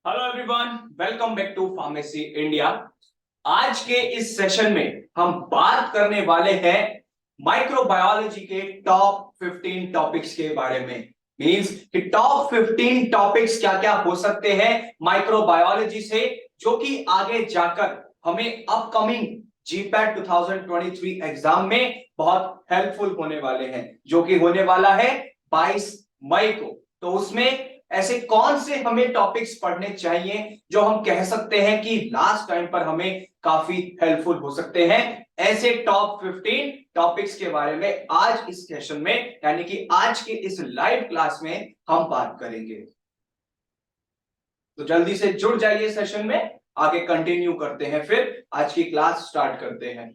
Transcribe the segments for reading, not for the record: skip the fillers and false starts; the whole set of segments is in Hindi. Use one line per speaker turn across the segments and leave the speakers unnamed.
Hello everyone, welcome back to pharmacy India. आज के इस सेशन में हम बात करने वाले हैं माइक्रोबायोलॉजी के टॉप 15 टॉपिक्स के बारे में। मींस कि टॉप 15 टॉपिक्स क्या क्या हो सकते हैं माइक्रोबायोलॉजी से, जो कि आगे जाकर हमें अपकमिंग जीपैट 2023 एग्जाम में बहुत हेल्पफुल होने वाले हैं, जो कि होने वाला है 22 मई को। तो उसमें ऐसे कौन से हमें टॉपिक्स पढ़ने चाहिए जो हम कह सकते हैं कि लास्ट टाइम पर हमें काफी हेल्पफुल हो सकते हैं। ऐसे टॉप 15 टॉपिक्स के बारे में आज इस सेशन में, यानी कि आज के इस लाइव क्लास में हम बात करेंगे। तो जल्दी से जुड़ जाइए सेशन में, आगे कंटिन्यू करते हैं, फिर आज की क्लास स्टार्ट करते हैं।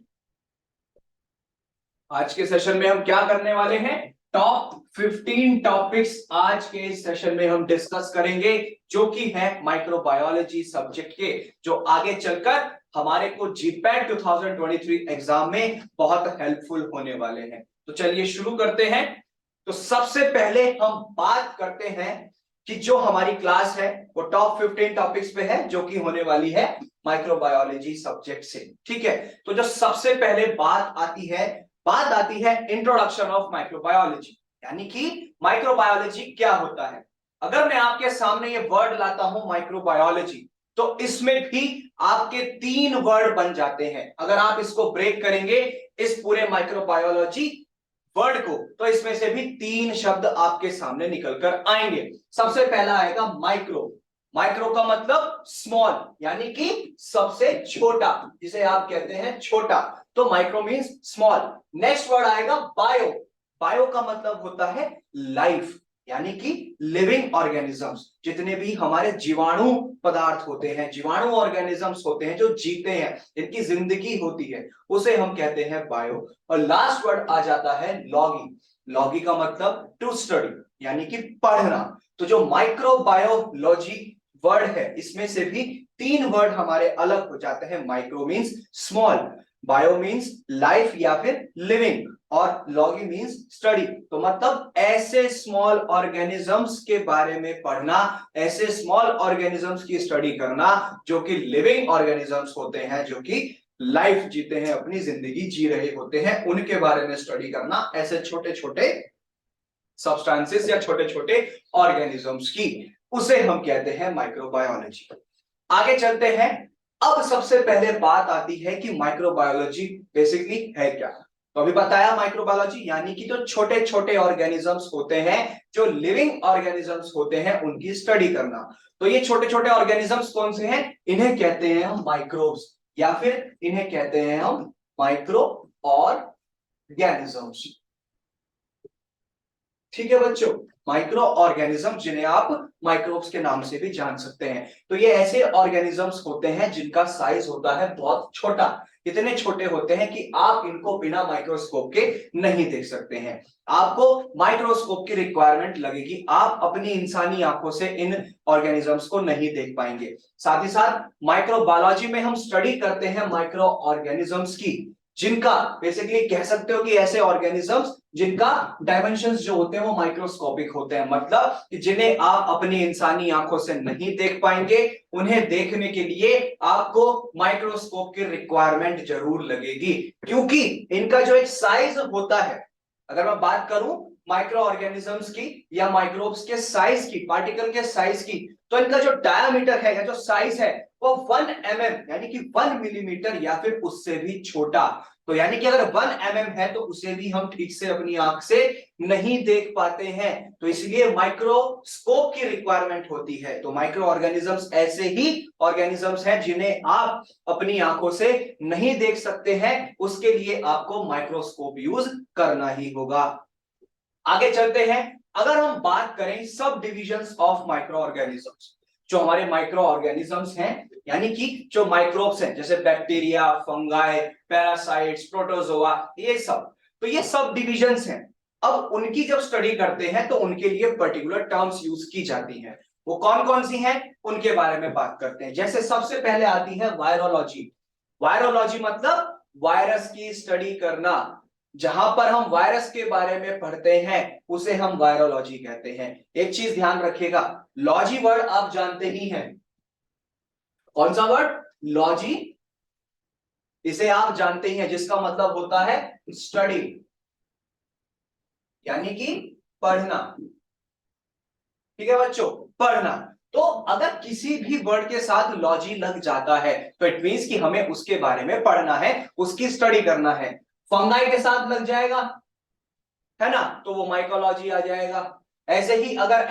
आज के सेशन में हम क्या करने वाले हैं, टॉप 15 टॉपिक्स आज के इस सेशन में हम डिस्कस करेंगे, जो कि है माइक्रोबायोलॉजी सब्जेक्ट के, जो आगे चलकर हमारे को जीपैट 2023 एग्जाम में बहुत हेल्पफुल होने वाले हैं। तो चलिए शुरू करते हैं। तो सबसे पहले हम बात करते हैं कि जो हमारी क्लास है वो टॉप 15 टॉपिक्स पे है, जो कि होने वाली है माइक्रोबायोलॉजी सब्जेक्ट से। ठीक है, तो जो सबसे पहले बात आती है इंट्रोडक्शन ऑफ माइक्रोबायोलॉजी, यानी कि माइक्रोबायोलॉजी क्या होता है। अगर मैं आपके सामने ये वर्ड लाता हूं माइक्रोबायोलॉजी, तो इसमें भी आपके 3 वर्ड बन जाते हैं। अगर आप इसको ब्रेक करेंगे इस पूरे माइक्रोबायोलॉजी वर्ड को, तो इसमें से भी 3 शब्द आपके सामने निकलकर आएंगे। सबसे पहला आएगा माइक्रो। माइक्रो का मतलब स्मॉल, यानी कि सबसे छोटा, जिसे आप कहते हैं छोटा। तो micro means small. Next word आएगा बायो। बायो का मतलब होता है लाइफ, यानी कि लिविंग ऑर्गेनिजम्स। जितने भी हमारे जीवाणु पदार्थ होते हैं, जीवाणु ऑर्गेनिजम्स होते हैं जो जीते हैं, इनकी जिंदगी होती है, उसे हम कहते हैं बायो। और लास्ट वर्ड आ जाता है लॉगी। लॉगी का मतलब टू स्टडी, यानी कि पढ़ना। तो जो माइक्रोबायोलॉजी वर्ड है, इसमें से भी 3 वर्ड हमारे अलग हो जाते हैं। Micro means small, bio means life या फिर लिविंग, और लॉगी मीन्स स्टडी। तो मतलब ऐसे स्मॉल ऑर्गेनिजम्स के बारे में पढ़ना, ऐसे स्मॉल ऑर्गेनिजम्स की स्टडी करना जो कि लिविंग ऑर्गेनिजम्स होते हैं, जो कि लाइफ जीते हैं, अपनी जिंदगी जी रहे होते हैं, उनके बारे में स्टडी करना, ऐसे छोटे छोटे सब्सटेंसेस या छोटे छोटे ऑर्गेनिजम्स की, उसे हम कहते हैं माइक्रोबायोलॉजी। आगे चलते हैं। अब सबसे पहले बात आती है कि माइक्रोबायोलॉजी बेसिकली है क्या। तो अभी बताया माइक्रोबायोलॉजी यानी कि जो छोटे छोटे ऑर्गेनिजम्स होते हैं, जो लिविंग ऑर्गेनिजम्स होते हैं, उनकी स्टडी करना। तो ये छोटे छोटे ऑर्गेनिजम्स कौन से हैं, इन्हें कहते हैं हम माइक्रोब्स, या फिर इन्हें कहते हैं हम माइक्रो ऑर्गेनिजम्स। ठीक है बच्चों, माइक्रो ऑर्गेनिज्म, जिन्हें आप माइक्रोब्स के नाम से भी जान सकते हैं। तो ये ऐसे ऑर्गेनिजम्स होते हैं जिनका साइज होता है बहुत छोटा। इतने छोटे होते हैं कि आप इनको बिना माइक्रोस्कोप के नहीं देख सकते हैं। आपको माइक्रोस्कोप की रिक्वायरमेंट लगेगी, आप अपनी इंसानी आंखों से इन ऑर्गेनिजम्स को नहीं देख पाएंगे। साथ ही साथ माइक्रोबायोलॉजी में हम स्टडी करते हैं माइक्रो ऑर्गेनिजम्स की, जिनका बेसिकली कह सकते हो कि ऐसे ऑर्गेनिजम्स जिनका डायमेंशंस जो होते हैं वो माइक्रोस्कोपिक होते हैं, मतलब कि जिन्हें आप अपनी इंसानी आंखों से नहीं देख पाएंगे। उन्हें देखने के लिए आपको माइक्रोस्कोप की रिक्वायरमेंट जरूर लगेगी, क्योंकि इनका जो एक साइज होता है, अगर मैं बात करूं माइक्रो ऑर्गेनिजम्स की या माइक्रोब्स के साइज की, पार्टिकल के साइज की, तो इनका जो डायामीटर है या जो साइज है वो 1 mm यानी कि 1 मिलीमीटर या फिर उससे भी छोटा। तो यानी कि अगर 1 mm है तो उसे भी हम ठीक से अपनी आंख से नहीं देख पाते हैं, तो इसलिए माइक्रोस्कोप की रिक्वायरमेंट होती है। तो माइक्रो ऑर्गेनिजम्स ऐसे ही ऑर्गेनिजम्स हैं जिन्हें आप अपनी आंखों से नहीं देख सकते हैं, उसके लिए आपको माइक्रोस्कोप यूज करना ही होगा। आगे चलते हैं। अगर हम बात करें सब डिविजन्स ऑफ माइक्रो ऑर्गेनिजम्स, जो हमारे माइक्रो ऑर्गेनिजम्स हैं, यानी कि जो माइक्रोब्स हैं, जैसे बैक्टीरिया, फंगाई, पैरासाइट्स, प्रोटोजोआ, ये सब, तो ये सब डिविजन्स हैं। अब उनकी जब स्टडी करते हैं तो उनके लिए पर्टिकुलर टर्म्स यूज की जाती हैं। वो कौन कौन सी हैं उनके बारे में बात करते हैं। जैसे सबसे पहले आती है वायरोलॉजी। वायरोलॉजी मतलब वायरस की स्टडी करना। जहां पर हम वायरस के बारे में पढ़ते हैं उसे हम वायरोलॉजी कहते हैं। एक चीज ध्यान रखिएगा, लॉजी वर्ड आप जानते ही हैं, कौन सा वर्ड? लॉजी। इसे आप जानते ही हैं, जिसका मतलब होता है स्टडी, यानी कि पढ़ना। ठीक है बच्चों, पढ़ना। तो अगर किसी भी वर्ड के साथ लॉजी लग जाता है तो इट मींस कि हमें उसके बारे में पढ़ना है, उसकी स्टडी करना है। फंगाई के साथ लग जाएगा, है ना, तो वो माइकोलॉजी आ जाएगा। ऐसे ही अगर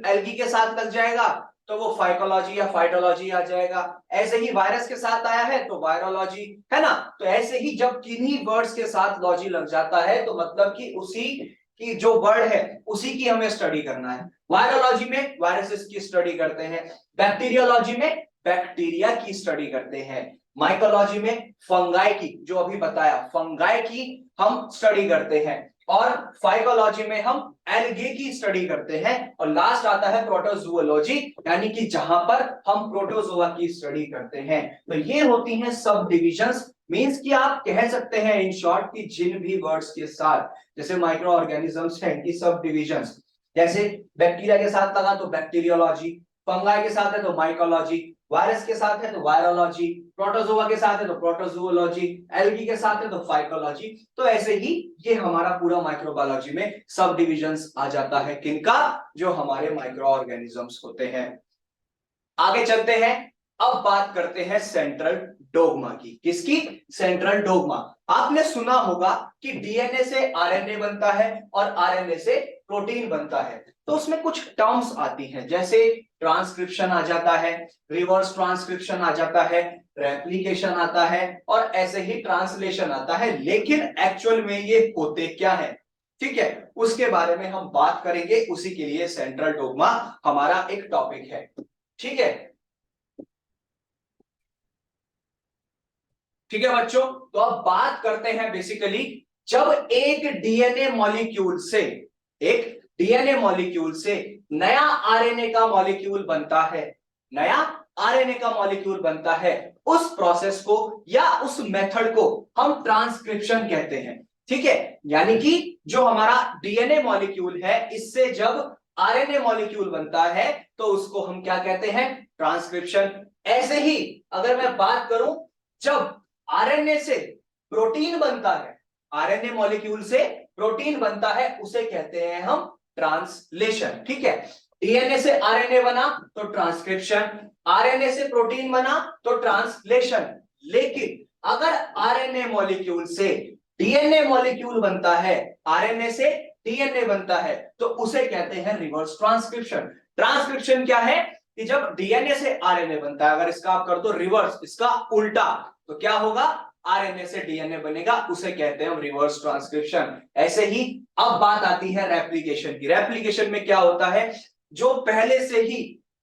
एल्गी के साथ लग जाएगा तो वो फाइकोलॉजी या फाइटोलॉजी आ जाएगा। ऐसे ही वायरस के साथ आया है तो वायरोलॉजी, है ना। तो ऐसे ही जब किन्हीं वर्ड्स के साथ लॉजी लग जाता है तो मतलब कि उसी की जो वर्ड है उसी की हमें स्टडी करना है। वायरोलॉजी में वायरसेस की स्टडी करते हैं, बैक्टीरियोलॉजी में बैक्टीरिया की स्टडी करते हैं, माइकोलॉजी में फंगाई की, जो अभी बताया फंगाई की हम स्टडी करते हैं, और फाइकोलॉजी में हम एल्गे की स्टडी करते हैं, और लास्ट आता है प्रोटोजुओलॉजी, यानी कि जहां पर हम प्रोटोजोआ की स्टडी करते हैं। तो ये होती हैं सब डिविजन्स। मींस कि आप कह सकते हैं इन शॉर्ट कि जिन भी वर्ड्स के साथ जैसे माइक्रो ऑर्गेनिजम्स हैं इनकी सब डिविजन्स, जैसे बैक्टीरिया के साथ लगा तो बैक्टीरियोलॉजी, फंगाई के साथ है तो माइकोलॉजी, वायरस के साथ है तो वायरोलॉजी, प्रोटोजोआ के साथ है तो प्रोटोजुओलॉजी, एल्गी के साथ है तो फाइकोलॉजी। तो ऐसे ही ये हमारा पूरा माइक्रोबायोलॉजी में सब डिविजन्स आ जाता है, किनका? जो हमारे माइक्रो ऑर्गेनिजम्स होते हैं। आगे चलते हैं, अब बात करते हैं सेंट्रल डोग्मा की। किसकी? Central dogma. आपने सुना होगा कि डीएनए से आरएनए बनता है और आरएनए से प्रोटीन बनता है, तो उसमें कुछ टर्म्स आती हैं, जैसे ट्रांसक्रिप्शन आ जाता है, रिवर्स ट्रांसक्रिप्शन आ जाता है, रेप्लिकेशन आता है, और ऐसे ही ट्रांसलेशन आता है। लेकिन एक्चुअल में ये होते क्या है, ठीक है, उसके बारे में हम बात करेंगे। उसी के लिए सेंट्रल डोग्मा हमारा एक टॉपिक है। ठीक है, ठीक है बच्चों, तो अब बात करते हैं बेसिकली, जब एक डीएनए मॉलिक्यूल से नया आरएनए का मॉलिक्यूल बनता है, नया आरएनए का मॉलिक्यूल बनता है, उस प्रोसेस को या उस मेथड को हम ट्रांसक्रिप्शन कहते हैं। ठीक है, यानी कि जो हमारा डीएनए मॉलिक्यूल है इससे जब आरएनए मॉलिक्यूल बनता है तो उसको हम क्या कहते हैं? ट्रांसक्रिप्शन। ऐसे ही अगर मैं बात करूं, जब आरएनए से प्रोटीन बनता है, आरएनए मॉलिक्यूल से प्रोटीन बनता है, उसे कहते हैं हम ट्रांसलेशन। ठीक है, डीएनए से आरएनए बना तो ट्रांसक्रिप्शन, आरएनए से प्रोटीन बना तो ट्रांसलेशन। लेकिन अगर आरएनए मॉलिक्यूल से डीएनए मॉलिक्यूल बनता है, आरएनए से डीएनए बनता है, तो उसे कहते हैं रिवर्स ट्रांसक्रिप्शन। ट्रांसक्रिप्शन क्या है कि जब डीएनए से आरएनए बनता है, अगर इसका आप कर दो रिवर्स, इसका उल्टा, तो क्या होगा? आरएनए से डीएनए बनेगा, उसे कहते हैं हम रिवर्स ट्रांसक्रिप्शन। ऐसे ही अब बात आती है रेप्लिकेशन की। रेप्लिकेशन में क्या होता है, जो पहले से ही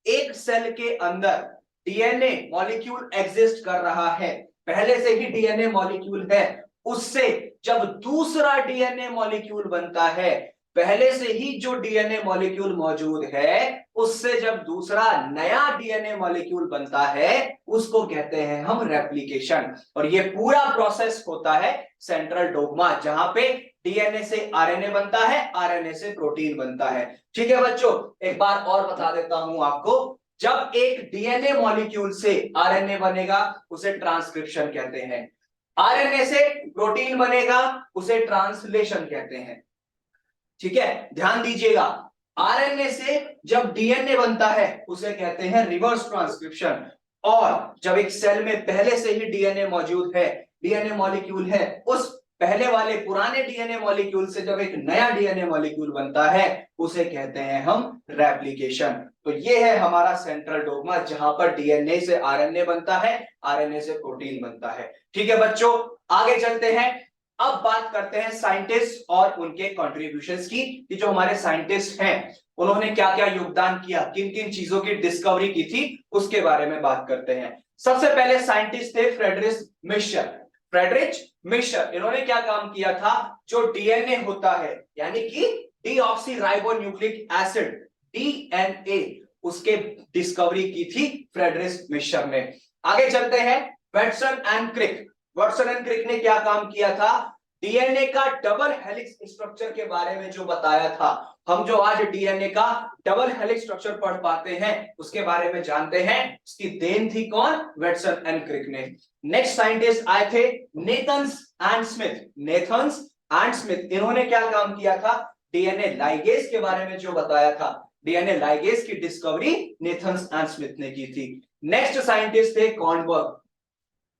एक सेल के अंदर डीएनए मॉलिक्यूल एग्जिस्ट कर रहा है, पहले से ही डीएनए मॉलिक्यूल है, उससे जब दूसरा डीएनए मॉलिक्यूल बनता है, पहले से ही जो डीएनए मॉलिक्यूल मौजूद है उससे जब दूसरा नया डीएनए मॉलिक्यूल बनता है, उसको कहते हैं हम रेप्लिकेशन। और ये पूरा प्रोसेस होता है सेंट्रल डोग्मा, जहां पे डीएनए से आरएनए बनता है, आरएनए से प्रोटीन बनता है। ठीक है बच्चों, एक बार और बता देता हूं आपको, जब एक डीएनए मॉलिक्यूल से आरएनए बनेगा उसे ट्रांसक्रिप्शन कहते हैं, आरएनए से प्रोटीन बनेगा उसे ट्रांसलेशन कहते हैं। ठीक है, ध्यान दीजिएगा, आरएनए से जब डीएनए बनता है उसे कहते हैं रिवर्स ट्रांसक्रिप्शन, और जब एक सेल में पहले से ही डीएनए मौजूद है, डीएनए मॉलिक्यूल है, उस पहले वाले पुराने डीएनए मॉलिक्यूल से जब एक नया डीएनए मॉलिक्यूल बनता है उसे कहते हैं हम रेप्लिकेशन। तो ये है हमारा सेंट्रल डोग्मा, जहां पर डीएनए से आरएनए बनता है, आरएनए से प्रोटीन बनता है। ठीक है बच्चों, आगे चलते हैं, अब बात करते हैं साइंटिस्ट और उनके कंट्रीब्यूशंस की, कि जो हमारे साइंटिस्ट हैं उन्होंने क्या क्या योगदान किया, किन किन चीजों की डिस्कवरी की थी, उसके बारे में बात करते हैं। सबसे पहले साइंटिस्ट थे फ्रेडरिक मिशर। फ्रेडरिक मिशर, इन्होंने क्या काम किया था, जो डीएनए होता है, यानी कि डीऑक्सीराइबोन्यूक्लिक एसिड, डीएनए, उसके डिस्कवरी की थी फ्रेडरिक मिशर ने। आगे चलते हैं, Watson and Crick. Watson and Crick ने क्या काम किया था, डीएनए का डबल हेलिक्स स्ट्रक्चर के बारे में जो बताया था, हम जो आज डीएनए का डबल हेलिक्स स्ट्रक्चर पढ़ पाते हैं उसके बारे में जानते हैं। उसकी देन थी कौन? वाटसन एंड क्रिक ने। नेक्स्ट साइंटिस्ट आए थे नेथन्स एंड स्मिथ। नेथन्स एंड स्मिथ, इन्होंने क्या काम किया था? डीएनए लाइगेज के बारे में जो बताया था, डीएनए लाइगेज की डिस्कवरी नेथन्स एंड स्मिथ ने की थी। नेक्स्ट साइंटिस्ट थे कॉर्नबर्ग।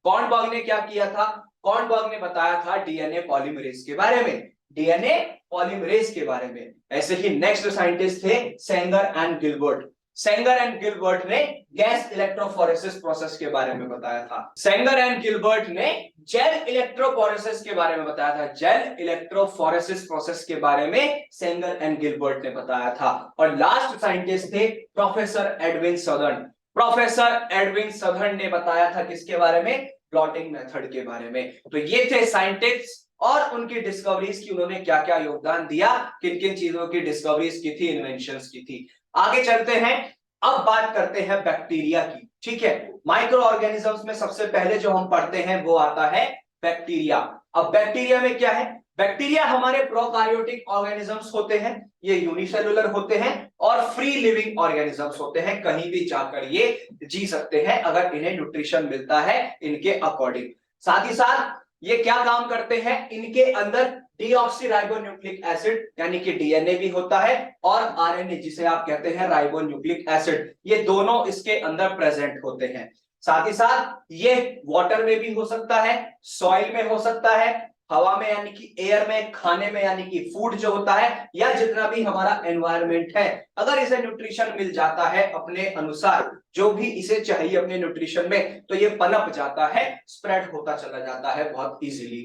कॉर्नबर्ग ने क्या किया था? कॉर्नबर्ग ने बताया था डीएनए पॉलीमरेज के बारे में, डीएनए पॉलीमरेज के बारे में। ऐसे ही नेक्स्ट साइंटिस्ट थे Sengar and Gilbert. Sengar and Gilbert ने गैस इलेक्ट्रोफोरेसिस प्रोसेस के बारे में बताया था। सेंगर एंड गिलबर्ट ने जेल इलेक्ट्रोफोरेसिस के बारे में बताया था। जेल इलेक्ट्रोफोरेसिस प्रोसेस के बारे में सेंगर एंड गिलबर्ट ने बताया था। और लास्ट साइंटिस्ट थे professor Edwin southern. Professor Edwin southern ने बताया था किसके बारे में? प्लॉटिंग मेथड के बारे में। तो ये थे साइंटिस्ट और उनकी डिस्कवरीज की उन्होंने क्या क्या योगदान दिया, किन किन चीजों की डिस्कवरीज की थी, इन्वेंशंस की थी। आगे चलते हैं, अब बात करते हैं बैक्टीरिया की। ठीक है, माइक्रो ऑर्गेनिजम्स में सबसे पहले जो हम पढ़ते हैं वो आता है बैक्टीरिया। अब बैक्टीरिया में क्या है? बैक्टीरिया हमारे प्रोकार्योटिक ऑर्गेनिजम्स होते हैं, ये यूनिसेलुलर होते हैं और फ्री लिविंग ऑर्गेनिजम्स होते हैं, कहीं भी जाकर ये जी सकते हैं अगर इन्हें न्यूट्रिशन मिलता है इनके अकॉर्डिंग। साथ ही साथ ये क्या काम करते हैं? इनके अंदर डीऑक्सीराइबोन्यूक्लिक एसिड यानी कि डीएनए भी होता है और आरएनए जिसे आप कहते हैं राइबोन्यूक्लिक एसिड, ये दोनों इसके अंदर प्रेजेंट होते हैं। साथ ही साथ ये वाटर में भी हो सकता है, सॉइल में हो सकता है, हवा में यानी कि एयर में, खाने में यानी कि फूड जो होता है, या जितना भी हमारा एनवायरनमेंट है, अगर इसे न्यूट्रिशन मिल जाता है अपने अनुसार जो भी इसे चाहिए अपने न्यूट्रिशन में, तो ये पनप जाता है, स्प्रेड होता चला जाता है बहुत इजीली।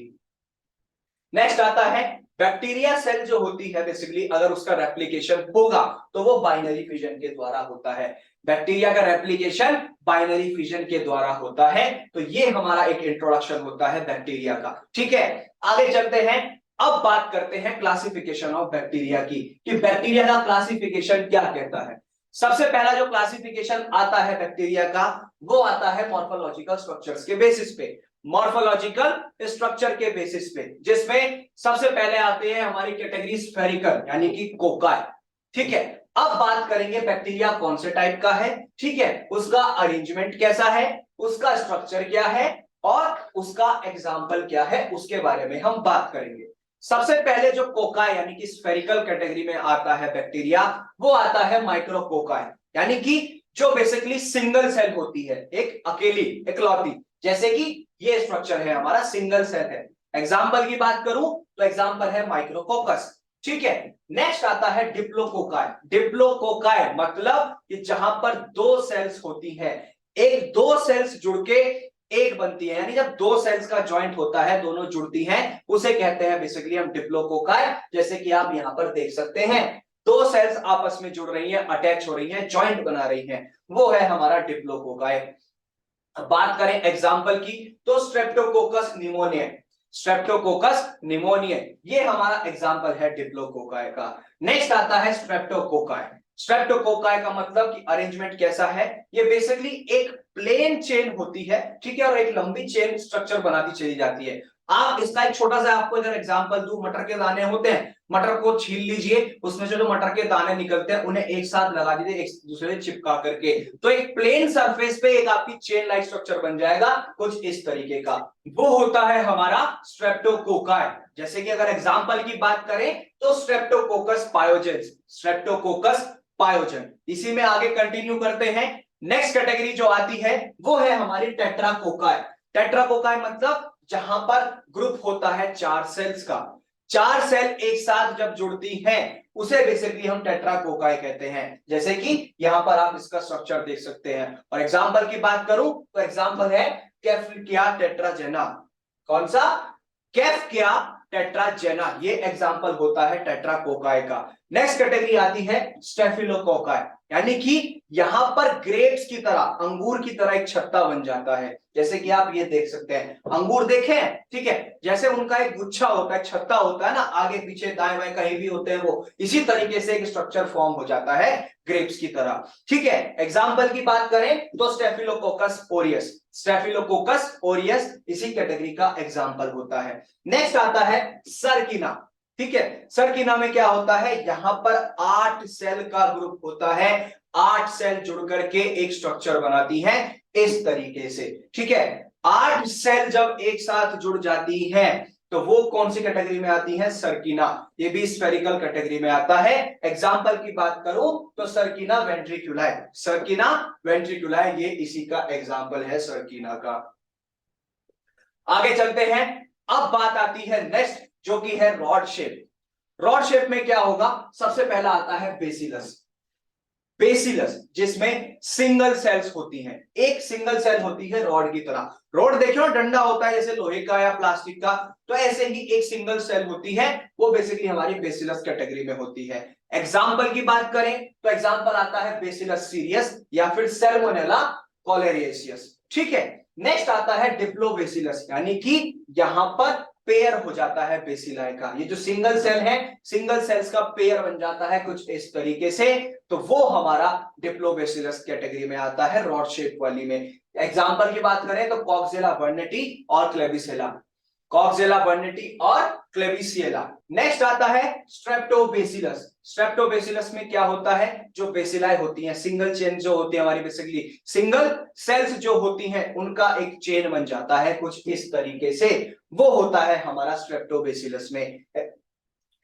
नेक्स्ट आता है बैक्टीरिया सेल जो होती है बेसिकली अगर उसका रेप्लिकेशन होगा तो वो बाइनरी फिजन के द्वारा होता है। बैक्टीरिया का रेप्लिकेशन बाइनरी फिजन के द्वारा होता है। तो ये हमारा एक इंट्रोडक्शन होता है बैक्टीरिया का। ठीक है, आगे चलते हैं, अब बात करते हैं क्लासिफिकेशन ऑफ बैक्टीरिया की, कि बैक्टीरिया का क्लासिफिकेशन क्या कहता है। सबसे पहला जो क्लासिफिकेशन आता है बैक्टीरिया का वो आता है मॉर्फोलॉजिकल स्ट्रक्चर्स के बेसिस पे। मॉर्फोलॉजिकल स्ट्रक्चर के बेसिस पे, जिसमें सबसे पहले आते हैं हमारी कैटेगरी स्फेरिकल यानी कि कोकाई। ठीक है, अब बात करेंगे बैक्टीरिया कौन से टाइप का है, ठीक है, उसका अरेंजमेंट कैसा है, उसका स्ट्रक्चर क्या है और उसका एग्जाम्पल क्या है, उसके बारे में हम बात करेंगे। सबसे पहले जो कोकाई यानी कि स्फेरिकल कैटेगरी में आता है बैक्टीरिया, वो आता है माइक्रोकोकाई, यानी कि जो बेसिकली सिंगल सेल होती है, एक अकेली इकलौती, जैसे कि ये स्ट्रक्चर है हमारा, सिंगल सेल है। एग्जाम्पल की बात करूं तो एग्जाम्पल है माइक्रोकोकस। ठीक है, नेक्स्ट आता है डिप्लोकोकाई। डिप्लोकोकाई मतलब कि जहां पर दो सेल्स होती है, एक दो सेल्स जुड़ के एक बनती है, यानी जब दो सेल्स का जॉइंट होता है, दोनों जुड़ती हैं, उसे कहते हैं बेसिकली हम डिप्लोकोकाई। जैसे कि आप यहां पर देख सकते हैं, दो सेल्स आपस में जुड़ रही हैं, अटैच हो रही हैं, जॉइंट बना रही हैं, वो है हमारा डिप्लोकोकाई। बात करें एग्जाम्पल की तो स्ट्रेप्टोकोकस निमोनिया, स्ट्रेप्टोकोकस निमोनिया ये हमारा एग्जाम्पल है डिप्लोकोकाई का। नेक्स्ट आता है स्ट्रेप्टोकोकाई। स्ट्रेप्टोकोकाई का मतलब कि अरेंजमेंट कैसा है, ये बेसिकली एक प्लेन चेन होती है, ठीक है, और एक लंबी चेन स्ट्रक्चर बनाती चली जाती है। आप इसका एक छोटा सा आपको अगर एग्जांपल दूं, मटर के दाने होते हैं, मटर को छील लीजिए, उसमें से जो मटर के दाने निकलते हैं उन्हें एक साथ लगा दीजिए, एक दूसरे से चिपका करके, तो एक प्लेन सरफेस पे एक आपकी चेन लाइक स्ट्रक्चर बन जाएगा कुछ इस तरीके का, वो होता है हमारा स्ट्रेप्टोकोकाई। जैसे कि अगर एग्जांपल की बात करें तो स्ट्रेप्टोकोकस पायोजेंस, स्ट्रेप्टोकोकस पायोजन। इसी में आगे कंटिन्यू करते हैं। नेक्स्ट कैटेगरी जो आती है वो है हमारी टेट्राकोकाई। टेट्राकोकाई मतलब जहां पर ग्रुप होता है चार सेल्स का, चार सेल एक साथ जब जुड़ती हैं उसे बेसिकली हम टेट्राकोकाई कहते हैं। जैसे कि यहां पर आप इसका स्ट्रक्चर देख सकते हैं। और एग्जांपल की बात करूं तो एग्जांपल है कैफकिया टेट्राजेना। कौन सा? कैफकिया टेट्राजेना, ये एग्जांपल होता है टेट्राकोकाई का। नेक्स्ट कैटेगरी आती है स्टेफिलोकोकाई, यानी कि यहां पर ग्रेप्स की तरह, अंगूर की तरह एक छत्ता बन जाता है। जैसे कि आप ये देख सकते हैं, अंगूर देखे हैं, ठीक है, जैसे उनका एक गुच्छा होता है, छत्ता होता है ना, आगे पीछे दाएं बाएं कहीं भी होते हैं वो, इसी तरीके से एक स्ट्रक्चर फॉर्म हो जाता है ग्रेप्स की तरह, ठीक है। एग्जाम्पल की बात करें तो स्टेफिलोकोकस ओरियस, स्टेफिलोकोकस ओरियस इसी कैटेगरी का एग्जाम्पल होता है। नेक्स्ट आता है सरकीना, ठीक है। सरकीना में क्या होता है, यहां पर 8 सेल का ग्रुप होता है, 8 सेल जुड़ करके एक स्ट्रक्चर बनाती है इस तरीके से, ठीक है। 8 सेल जब एक साथ जुड़ जाती है तो वो कौन सी कैटेगरी में आती है, सरकीना, ये भी स्फेरिकल कैटेगरी में आता है। एग्जाम्पल की बात करूं तो सरकीना वेंट्रिकुलाई, सरकीना वेंट्रिकुलाई ये इसी का एग्जाम्पल है, सरकीना का। आगे चलते हैं, अब बात आती है नेक्स्ट जो कि है रॉड शेप। रॉड शेप में क्या होगा, सबसे पहला आता है बेसिलस, बेसिलस जिसमें सिंगल सेल्स होती हैं, एक सिंगल सेल होती है रॉड की तरह। रॉड देखियो डंडा होता है जैसे लोहे का या प्लास्टिक का, तो ऐसे ही एक सिंगल सेल होती है, वो बेसिकली हमारी बेसिलस कैटेगरी में होती है। एग्जाम्पल की बात करें तो एग्जाम्पल आता है बेसिलस सीरियस या फिर सैल्मोनेला कोलेरिएसियस, ठीक है। नेक्स्ट आता है डिप्लोबेसिलस, यानी कि यहां पर पेयर हो जाता है बेसिलाई का, ये जो सिंगल सेल है, सिंगल सेल्स का पेयर बन जाता है कुछ इस तरीके से, तो वो हमारा डिप्लोबेसिलस कैटेगरी में आता है, रॉड शेप वाली में। एग्जाम्पल की बात करें तो कॉक्सिला बर्नेटी और क्लेबिसेला, कॉक्सिला बर्नेटी और क्लेबिसिएला। नेक्स्ट आता है स्ट्रेप्टोबेसिलस, स्ट्रेप्टोबेसिलस में क्या होता है, जो बेसिलाई होती हैं, सिंगल चेन जो होती है हमारी, बेसिकली सिंगल सेल्स जो होती हैं उनका एक चेन बन जाता है कुछ इस तरीके से, वो होता है हमारा स्ट्रेप्टोबेसिलस में।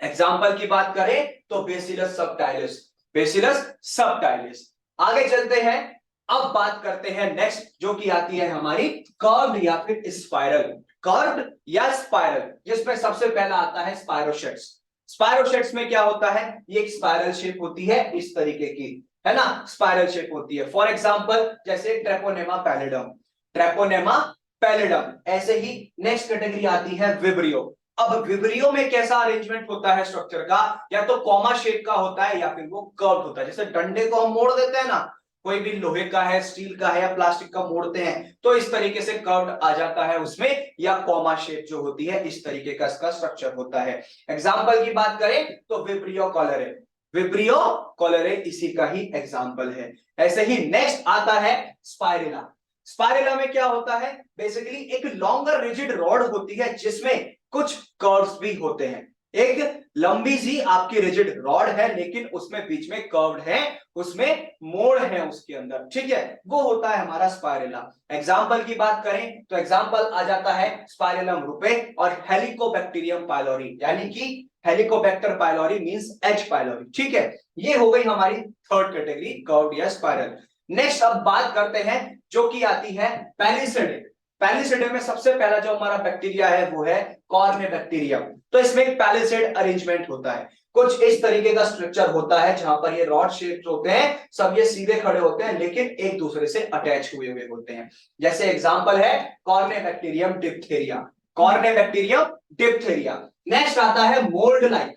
एग्जाम्पल की बात करें तो बेसिलस सबटाइलिस, बेसिलस सबटाइलिस। आगे चलते हैं, अब बात करते हैं नेक्स्ट जो कि आती है हमारी कर्व्ड या फिर स्पाइरल, कर्व्ड या स्पाइरल, जिसमें सबसे पहला आता है स्पाइरोशेट्स। स्पाइरोशेट्स में क्या होता है, ये एक स्पाइरल शेप होती है इस तरीके की, है ना, स्पाइरल शेप होती है। फॉर एग्जांपल जैसे ट्रेपोनेमा पैलिडम, ट्रेपोनेमा पैलिडम। ऐसे ही नेक्स्ट कैटेगरी आती है विब्रियो। अब विब्रियो में कैसा अरेंजमेंट होता है स्ट्रक्चर का, या तो कॉमा शेप का होता है या फिर वो कर्व होता है, जैसे डंडे को हम मोड़ देते हैं ना, कोई भी लोहे का है, स्टील का है या प्लास्टिक का मोड़ते हैं तो इस तरीके से कर्व आ जाता है उसमें, या कॉमा शेप जो होती है इस तरीके का इसका स्ट्रक्चर होता है। एग्जाम्पल की बात करें तो विब्रियो कॉलरे, विब्रियो कॉलरे इसी का ही एग्जाम्पल है। ऐसे ही नेक्स्ट आता है स्पाइरेला। स्पाइरेला में क्या होता है, बेसिकली एक लॉन्गर रिजिड रॉड होती है जिसमें कुछ कर्व्स भी होते हैं, एक लंबी सी आपकी रिजिड रॉड है लेकिन उसमें बीच में कर्व्ड है, उसमें मोड़ है उसके अंदर, ठीक है, वो होता है हमारा स्पाइरेला। एग्जाम्पल की बात करें तो एग्जाम्पल आ जाता है स्पाइरेलम रूपे और हेलिकोबैक्टीरियम पाइलोरी, यानी कि Helicobacter pylori means H pylori, ठीक है। ये हो गई हमारी थर्ड कैटेगरी कर्व्ड या स्पाइरल। नेक्स्ट अब बात करते हैं जो कि आती है पैलिसेडे। पैलिसेडे में सबसे पहला जो हमारा बैक्टीरिया है वो है कॉर्नेबैक्टीरियम। तो इसमें एक पैलिसेड अरेंजमेंट होता है, कुछ इस तरीके का स्ट्रक्चर होता है जहां पर ये रॉड शेप होते हैं, सब ये सीधे खड़े होते हैं लेकिन एक दूसरे से अटैच हुए हुए होते हैं। जैसे एग्जांपल है कॉर्नेबैक्टीरियम डिप्थेरिया, कॉर्नेबैक्टीरियम डिप्थेरिया। नेक्स्ट आता है मोल्ड लाइक।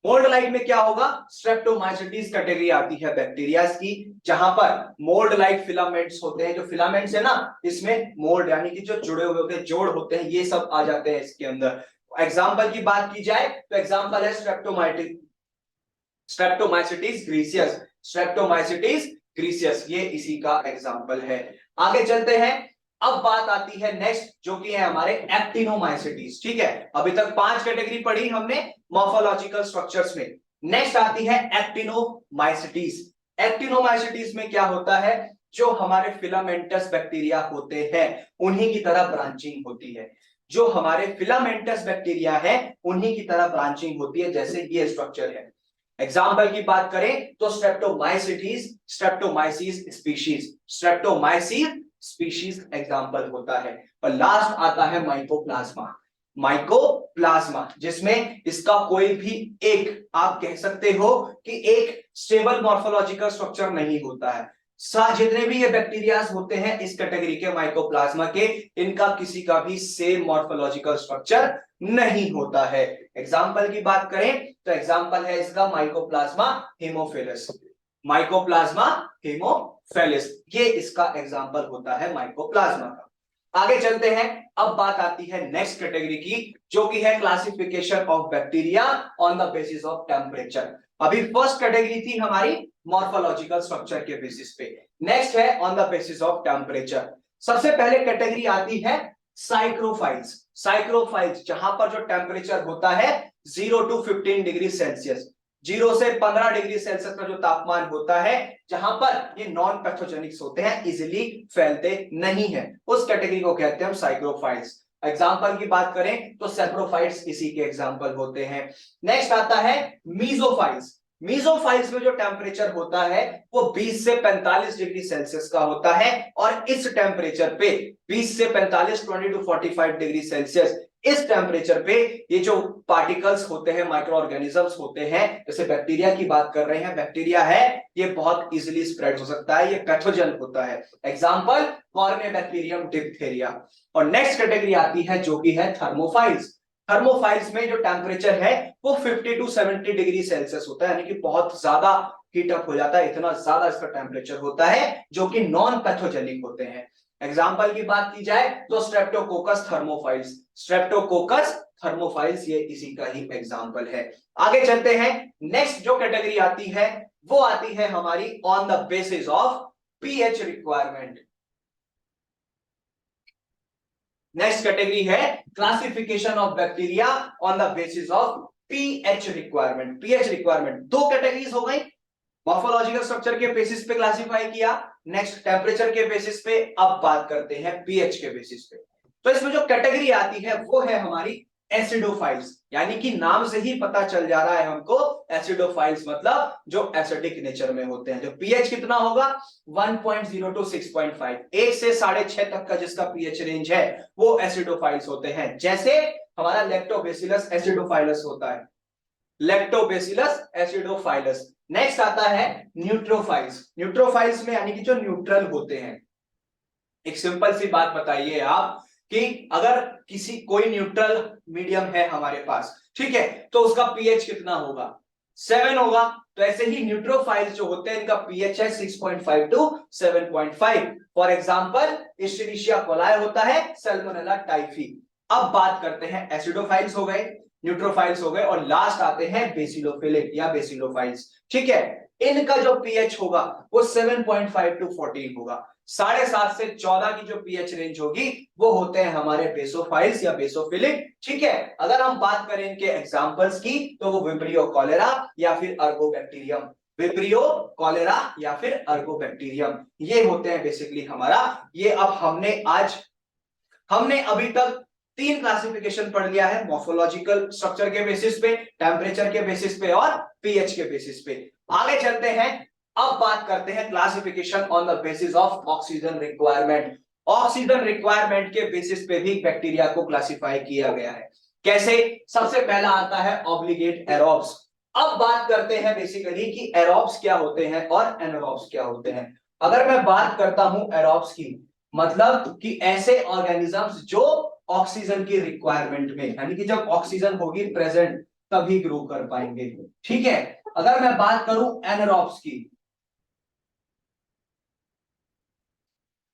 मोल्ड लाइक में क्या होगा, स्ट्रेप्टोमाइसिटीज कैटेगरी आती है बैक्टीरियाज की, जहां पर मोल्ड लाइक फिलामेंट्स होते हैं, जो फिलामेंट्स है ना इसमें मोल्ड यानी कि जो जुड़े हुए होते हैं, जोड़ होते हैं, ये सब आ जाते हैं इसके अंदर। एग्जाम्पल की बात की जाए तो एग्जाम्पल है स्ट्रेप्टोमाइसिटीज ग्रीसियस, स्ट्रेप्टोमाइसिटीज ग्रीसियस ये इसी का एग्जाम्पल है। आगे चलते हैं, अब बात आती है नेक्स्ट जो कि है हमारे एक्टिनोमाइसिटीज, ठीक है। अभी तक 5 कैटेगरी पढ़ी हमने मॉर्फोलॉजिकल स्ट्रक्चर्स में। नेक्स्ट आती है एक्टिनोमाइसिटीज। एक्टिनोमाइसिटीज में क्या होता है, जो हमारे फिलामेंटस बैक्टीरिया होते हैं उन्हीं की तरह ब्रांचिंग होती है, जो हमारे फिलामेंटस बैक्टीरिया है उन्हीं की तरह ब्रांचिंग होती है, जैसे ये स्ट्रक्चर है। एग्जाम्पल की बात करें तो streptomycetes, streptomyces species, streptomyces species example होता है। और लास्ट आता है माइकोप्लाज्मा, माइकोप्लाज्मा जिसमें इसका कोई भी एक आप कह सकते हो कि एक स्टेबल मॉर्फोलॉजिकल स्ट्रक्चर नहीं होता है, जितने भी ये बैक्टीरियाज होते हैं इस कैटेगरी के माइकोप्लाज्मा के, इनका किसी का भी सेम मॉर्फोलॉजिकल स्ट्रक्चर नहीं होता है। एग्जाम्पल की बात करें तो एग्जाम्पल है इसका माइकोप्लाज्मा हेमोफिलस। माइकोप्लाज्मा हेमोफिलस ये इसका एग्जाम्पल होता है माइकोप्लाज्मा का। आगे चलते हैं, अब बात आती है नेक्स्ट कैटेगरी की, जो कि है classification of bacteria on the basis of temperature. अभी फर्स्ट कैटेगरी थी हमारी मॉर्फोलॉजिकल स्ट्रक्चर के बेसिस पे, नेक्स्ट है on the basis of temperature. सबसे पहले कैटेगरी आती है साइक्रोफाइल्स। साइक्रोफाइल्स जहां पर जो टेम्परेचर होता है 0 to 15 डिग्री सेल्सियस, 0 से 15 डिग्री सेल्सियस का जो तापमान होता है, जहां पर ये नॉन पैथोजेनिक्स होते हैं, इजिली फैलते नहीं है, उस कैटेगरी को कहते हैं हम साइक्रोफाइल्स। एग्जाम्पल की बात करें तो सेप्रोफाइट्स इसी के एग्जाम्पल होते हैं। नेक्स्ट आता है मीजोफाइल्स। मीजोफाइल्स में जो टेम्परेचर होता है वो 20 से 45 डिग्री सेल्सियस का होता है, और इस टेम्परेचर पे 20 से 45 20 to 45 डिग्री सेल्सियस इस टेम्परेचर पे ये जो पार्टिकल्स होते हैं, माइक्रो ऑर्गेनिजम्स होते हैं, जैसे बैक्टीरिया की बात कर रहे हैं, बैक्टीरिया है ये बहुत इजीली स्प्रेड हो सकता है, ये पैथोजन होता है। Example corynebacterium diphtheria. और नेक्स्ट कैटेगरी आती है जो कि है थर्मोफाइल्स। थर्मोफाइल्स में जो टेम्परेचर है वो 50 to 70 डिग्री सेल्सियस होता है, यानी कि बहुत ज्यादा हीट अप हो जाता है, इतना ज्यादा इसका टेम्परेचर होता है, जो कि नॉन पैथोजेनिक होते हैं। एग्जाम्पल की बात की जाए तो स्ट्रेप्टोकोकस थर्मोफाइल्स। स्ट्रेप्टोकोकस थर्मोफाइल्स ये इसी का ही एग्जाम्पल है। आगे चलते हैं, नेक्स्ट जो कैटेगरी आती है वो आती है हमारी on the basis of pH requirement. Next category है classification of bacteria on the basis of pH requirement. PH requirement दो कैटेगरीज हो गई, मॉर्फोलॉजिकल स्ट्रक्चर के बेसिस पे क्लासिफाई किया, नेक्स्ट टेम्परेचर के बेसिस पे, अब बात करते हैं पीएच के बेसिस पे। तो इसमें जो कैटेगरी आती है वो है हमारी एसिडोफाइल्स, यानी कि नाम से ही पता चल जा रहा है हमको, एसिडोफाइल्स मतलब जो एसिडिक नेचर में होते हैं। जो पीएच कितना होगा 1.0 to 6.5, 1 से 6.5 तक का जिसका पीएच रेंज है वो एसिडोफाइल्स होते हैं। जैसे हमारा लैक्टोबैसिलस एसिडोफाइलस होता है, लैक्टोबैसिलस एसिडोफाइलस। नेक्स्ट आता है न्यूट्रोफाइल्स। न्यूट्रोफाइल्स में यानी कि जो न्यूट्रल होते हैं। एक सिंपल सी बात बताइए आप कि अगर किसी कोई न्यूट्रल मीडियम है हमारे पास, ठीक है, तो उसका पीएच कितना होगा 7 होगा। तो ऐसे ही न्यूट्रोफाइल्स जो होते हैं इनका पीएच है 6.5 to 7.5। फॉर एग्जांपल एस्चेरिशिया कोलाई होता है, सैल्मोनेला टाइफी। अब बात करते हैं एसिडोफाइल्स हो गए, न्यूट्रोफाइल्स हो गए, और लास्ट आते हैं बेसिलोफिलिक या बेसिलोफाइल्स। ठीक है, इनका जो पीएच होगा वो 7.5 to 14 होगा। 7.5 से 14 की जो पीएच रेंज होगी वो होते हैं हमारे बेसोफाइल्स या बेसोफिलिक। ठीक है, अगर हम बात करें इनके एग्जांपल्स की तो वो विब्रियो कॉलेरा या फिर अर्गोबैक्टीरियम, विब्रियो कॉलेरा या फिर अर्गोबैक्टीरियम, ये होते हैं बेसिकली हमारा। ये अब हमने अभी तक 3 क्लासिफिकेशन पढ़ लिया है, मॉर्फोलॉजिकल स्ट्रक्चर के बेसिस पे, टेम्परेचर के बेसिस पे और पीएच के बेसिस पे। आगे चलते हैं, अब बात करते हैं classification on the basis of oxygen requirement. Oxygen requirement के बेसिस पे भी बैक्टीरिया को क्लासिफाई किया गया है। कैसे? सबसे पहला आता है ऑब्लिगेट एरोब्स। अब बात करते हैं बेसिकली कि एरोब्स क्या होते हैं और एनारोब्स क्या होते हैं। अगर मैं बात करता हूं एरोब्स की, मतलब कि ऐसे ऑर्गेनिजम्स जो ऑक्सीजन की रिक्वायरमेंट में, यानी कि जब ऑक्सीजन होगी प्रेजेंट तभी ग्रो कर पाएंगे। ठीक है, अगर मैं बात करूं एनारोब्स की,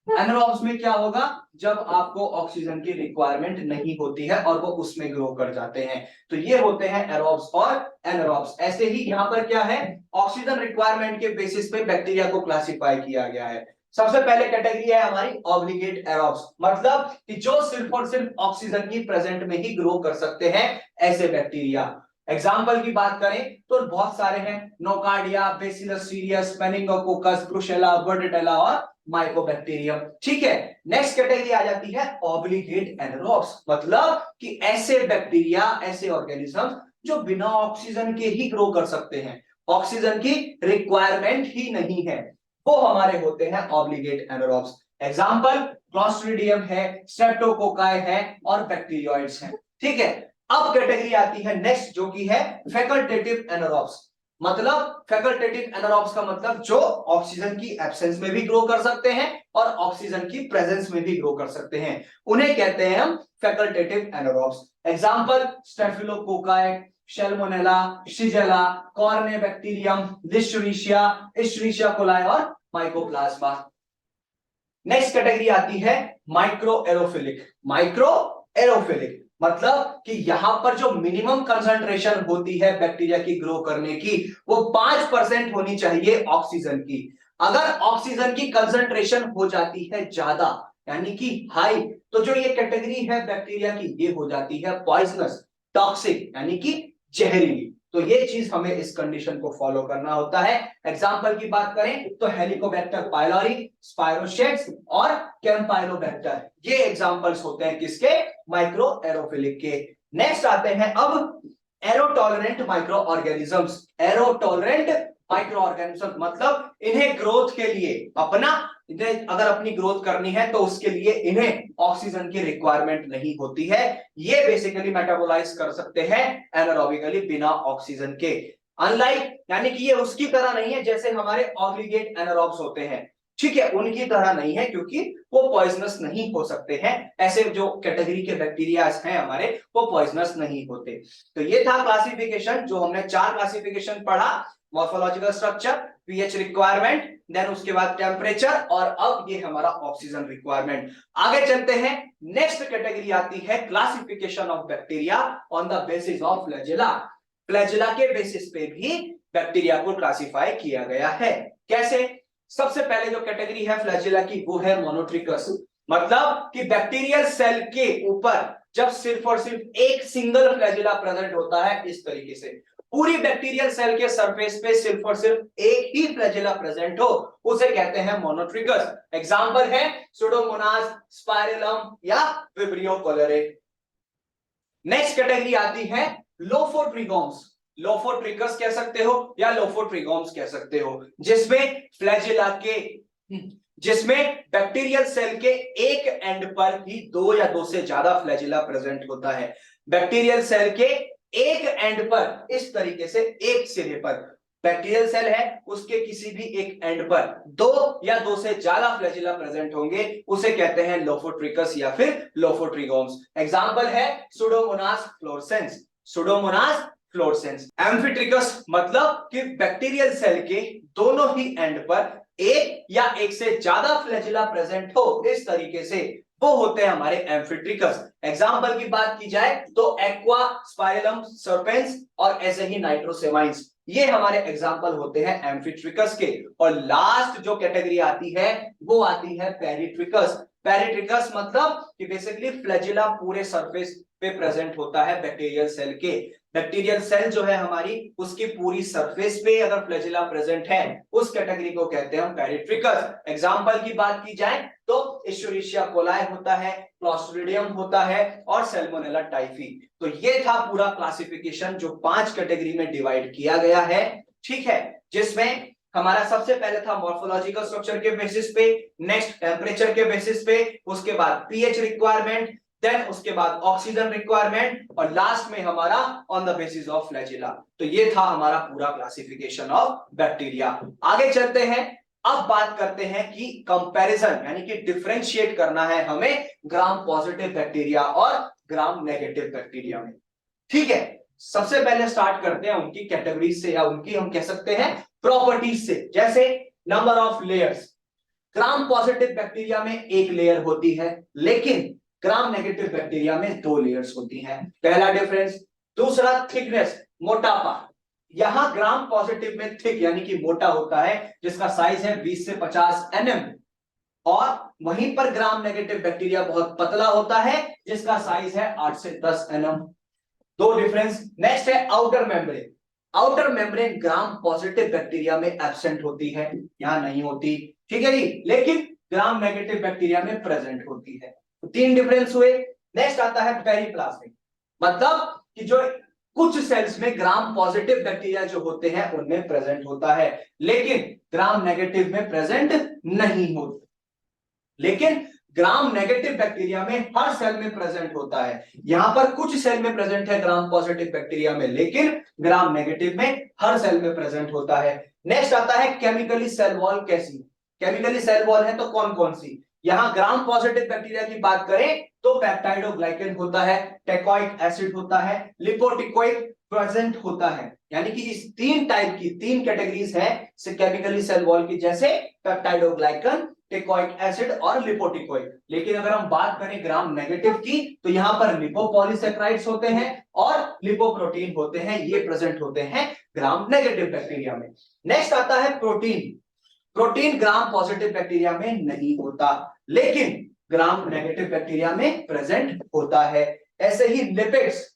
एनारोब्स में क्या होगा जब आपको ऑक्सीजन की रिक्वायरमेंट नहीं होती है और वो उसमें ग्रो कर जाते हैं। तो ये होते हैं एरोब्स और एनारोब्स। ऐसे ही यहां पर क्या है, ऑक्सीजन रिक्वायरमेंट के बेसिस पे बैक्टीरिया को क्लासिफाई किया गया है। सबसे पहले कैटेगरी है हमारी ऑब्लिगेट एरोब्स, मतलब कि जो सिर्फ और सिर्फ ऑक्सीजन की प्रेजेंट में ही ग्रो कर सकते हैं ऐसे बैक्टीरिया। एग्जाम्पल की बात करें तो बहुत सारे हैं, नोकार्डिया, बेसिलस सीरियस, मेनिंगोकोकस, ब्रुशेला, वर्डेटेला और माइकोबैक्टीरियम। ठीक है, नेक्स्ट कैटेगरी आ जाती है ऑब्लिगेट एनारोब्स, मतलब कि ऐसे बैक्टीरिया, ऐसे ऑर्गेनिज्म जो बिना ऑक्सीजन के ही ग्रो कर सकते हैं, ऑक्सीजन की रिक्वायरमेंट ही नहीं है, वो हमारे होते हैं ऑब्लिगेट एनारोब्स। एग्जांपल क्लोस्ट्रिडियम है, स्ट्रेप्टोकोकाई है और बैक्टीरियोइड्स हैं। ठीक है, अब कैटेगरी आती है नेक्स्ट जो कि है फैकल्टेटिव एनारोब्स, मतलब फैकल्टेटिव एनारोब्स का मतलब जो ऑक्सीजन की एब्सेंस में भी ग्रो कर सकते हैं और ऑक्सीजन की प्रेजेंस में भी ग्रो कर सकते हैं, उन्हें कहते हैं हम facultative anaerobes. Example staphylococci, salmonella, shigella, corynebacterium, listeria, escherichia coli और माइकोप्लाज्मा। नेक्स्ट कैटेगरी आती है माइक्रो एरोफिलिक। माइक्रो एरोफिलिक मतलब कि यहां पर जो मिनिमम कंसंट्रेशन होती है बैक्टीरिया की ग्रो करने की वो 5% होनी चाहिए ऑक्सीजन की। अगर ऑक्सीजन की कंसंट्रेशन हो जाती है ज्यादा यानी कि हाई, तो जो ये कैटेगरी है बैक्टीरिया की ये हो जाती है पॉइजनस, टॉक्सिक यानी कि जहरीली। तो ये चीज हमें इस कंडीशन को फॉलो करना होता है। एग्जाम्पल की बात करें तो हेलिकोबैक्टर पाइलोरी, स्पाइरोशेट्स और कैम्पाइलोबैक्टर, ये एग्जांपल्स होते हैं किसके, माइक्रो एरोफिलिक के। नेक्स्ट आते हैं अब एरोटॉलरेंट माइक्रो ऑर्गेनिजम्स। एरोटॉलरेंट माइक्रो ऑर्गेनिज्म मतलब इन्हें ग्रोथ के लिए इन्हें अगर अपनी ग्रोथ करनी है तो उसके लिए इन्हें ऑक्सीजन की रिक्वायरमेंट नहीं होती है। ये बेसिकली मेटाबोलाइज कर सकते हैं एनारोबिकली बिना ऑक्सीजन के। अनलाइक यानी कि ये उसकी तरह नहीं है जैसे हमारे ऑब्लिगेट एनारोब्स होते हैं, ठीक है, उनकी तरह नहीं है क्योंकि वो पॉइजनस नहीं हो सकते हैं। ऐसे जो कैटेगरी के बैक्टीरिया हैं हमारे वो पॉइजनस नहीं होते। तो ये था क्लासिफिकेशन, जो हमने 4 क्लासिफिकेशन पढ़ा, morphological structure, pH requirement, then उसके बाद टेम्परेचर और अब ये हमारा ऑक्सीजन रिक्वायरमेंट। आगे चलते हैं, नेक्स्ट कैटेगरी आती है classification of bacteria on the basis of flagella. Flagella के बेसिस पे भी बैक्टीरिया को क्लासिफाई किया गया है। कैसे? सबसे पहले जो कैटेगरी है फ्लैजेला की वो है मोनोट्रिकस, मतलब कि बैक्टीरियल सेल के ऊपर जब सिर्फ और सिर्फ एक सिंगल फ्लैजेला प्रेजेंट होता है, इस तरीके से पूरी बैक्टीरियल सेल के सरफेस पे सिर्फ और सिर्फ एक ही फ्लैजेला प्रेजेंट हो, उसे कहते हैं मोनोट्रिकस। एग्जांपल है सुडोमोनास, स्पाइरलम या विब्रियो कोलेरे। नेक्स्ट कैटेगरी आती है लोफोट्रिगोम्स। लोफोट्रिकस कह सकते हो या लोफोट्रिगोम्स कह सकते हो, जिसमें बैक्टीरियल सेल के एक एंड पर ही 2 या 2 से ज्यादा फ्लैजिला प्रेजेंट होता है। बैक्टीरियल सेल के एक एंड पर, इस तरीके से एक सिरे पर बैक्टीरियल सेल है, उसके किसी भी एक एंड पर 2 या 2 से ज्यादा फ्लैजिला प्रेजेंट होंगे, उसे कहते हैं लोफोट्रिकस या फिर लोफोट्रिगोम्स। एग्जांपल है सुडोमोनास फ्लोरेसेंस, सुडोमोनास फ्लोरेसेंस। एम्फिट्रिकस मतलब कि बैक्टीरियल सेल के दोनों ही एंड पर एक या एक से ज्यादा फ्लैजिला प्रेजेंट हो, इस तरीके से वो होते हैं हमारे एम्फिट्रिकस। एग्जांपल की बात की जाए तो एक्वा, स्पाइरलम, सर्पेंस और ऐसे ही नाइट्रोसेमाइन्स, ये हमारे एग्जांपल होते हैं एम्फिट्रिकस के। और लास्ट जो कैटेगरी आती है वो आती है पेरिट्रिकस। पेरिट्रिकस मतलब कि बेसिकली फ्लैजिला पूरे सरफेस पे प्रेजेंट होता है बैक्टीरियल सेल के। बैक्टीरियल सेल जो है हमारी, उसकी पूरी सरफेस पे अगर फ्लैजिला प्रेजेंट है, उस कैटेगरी को कहते हैं हम पेरिट्रिकस। एग्जांपल की बात की जाए तो इश्चरीशिया कोलाई होता है, क्लोस्ट्रिडियम होता है और सैल्मोनेला टाइफी। तो ये था पूरा क्लासिफिकेशन जो 5 कैटेगरी में डिवाइड किया गया है, ठीक है, जिसमें हमारा सबसे पहले था मॉर्फोलॉजिकल स्ट्रक्चर के बेसिस पे, नेक्स्ट टेम्परेचर के बेसिस पे, उसके बाद पीएच रिक्वायरमेंट, देन उसके बाद ऑक्सीजन रिक्वायरमेंट और लास्ट में हमारा on the basis of flagella. तो ये था हमारा पूरा क्लासिफिकेशन ऑफ बैक्टीरिया। आगे चलते हैं, अब बात करते हैं कि कंपैरिजन यानी कि डिफरेंशिएट करना है हमें ग्राम पॉजिटिव बैक्टीरिया और ग्राम नेगेटिव बैक्टीरिया में, ठीक है। सबसे पहले स्टार्ट करते हैं उनकी कैटेगरी से या उनकी हम कह सकते हैं प्रॉपर्टीज से, जैसे number of layers. Gram positive bacteria में एक लेयर होती है, लेकिन ग्राम नेगेटिव बैक्टीरिया में 2 लेयर्स होती हैं, पहला डिफरेंस। दूसरा थिकनेस, मोटापा। यहां ग्राम पॉजिटिव में थिक यानी कि मोटा होता है, जिसका साइज है 20 से 50 mm, और वहीं पर ग्राम नेगेटिव बैक्टीरिया बहुत पतला होता है, जिसका साइज है 8 से 10 mm। 2 डिफरेंस। नेक्स्ट है आउटर मेम्ब्रेन। आउटर मेम्ब्रेन ग्राम पॉजिटिव बैक्टीरिया में एब्सेंट होती है, यहां नहीं होती, ठीक है जी, लेकिन ग्राम नेगेटिव बैक्टीरिया में प्रेजेंट होती है। तो 3 डिफरेंस हुए। नेक्स्ट आता है पेरिप्लाज्मिक, मतलब कि जो कुछ सेल्स में ग्राम पॉजिटिव बैक्टीरिया जो होते हैं उनमें प्रेजेंट होता है, लेकिन ग्राम नेगेटिव में प्रेजेंट नहीं होता। लेकिन ग्राम नेगेटिव बैक्टीरिया में हर सेल में प्रेजेंट होता है। यहां पर कुछ सेल में प्रेजेंट है ग्राम पॉजिटिव बैक्टीरिया में, लेकिन ग्राम नेगेटिव में हर सेल में प्रेजेंट होता है। नेक्स्ट आता है केमिकली सेल वॉल। कैसी केमिकली सेल वॉल है तो कौन कौन सी? यहां ग्राम पॉजिटिव बैक्टीरिया की बात करें तो पेप्टाइडोग्लाइकन होता है, टेकोइक एसिड होता है, लिपोटिकोइक प्रेजेंट होता है। यानी कि इस तीन टाइप की तीन कैटेगरीज है केमिकली सेल वॉल की, जैसे पेप्टाइडोग्लाइकन, टेकोइक एसिड और लिपोटिकोइक। लेकिन अगर हम बात करें ग्राम नेगेटिव की तो यहां पर लिपोपॉलीसेक्राइड्स होते हैं और लिपोप्रोटीन होते हैं, ये प्रेजेंट होते हैं ग्राम नेगेटिव बैक्टीरिया में। नेक्स्ट आता है प्रोटीन। प्रोटीन ग्राम पॉजिटिव बैक्टीरिया में नहीं होता, लेकिन ग्राम नेगेटिव बैक्टीरिया में प्रेजेंट होता है। ऐसे ही लिपिड्स।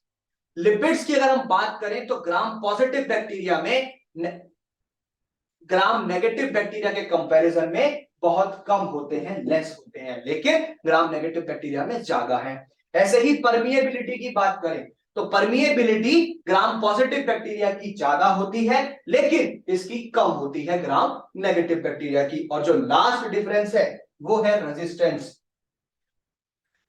लिपिड्स की अगर हम बात करें तो ग्राम पॉजिटिव बैक्टीरिया में ग्राम नेगेटिव बैक्टीरिया के कंपैरिजन में बहुत कम होते हैं, लेस होते हैं, लेकिन ग्राम नेगेटिव बैक्टीरिया में ज्यादा है। ऐसे ही परमिएबिलिटी की बात करें तो परमिएबिलिटी ग्राम पॉजिटिव बैक्टीरिया की ज्यादा होती है, लेकिन इसकी कम होती है ग्राम नेगेटिव बैक्टीरिया की। और जो लास्ट डिफरेंस है वो है रेजिस्टेंस।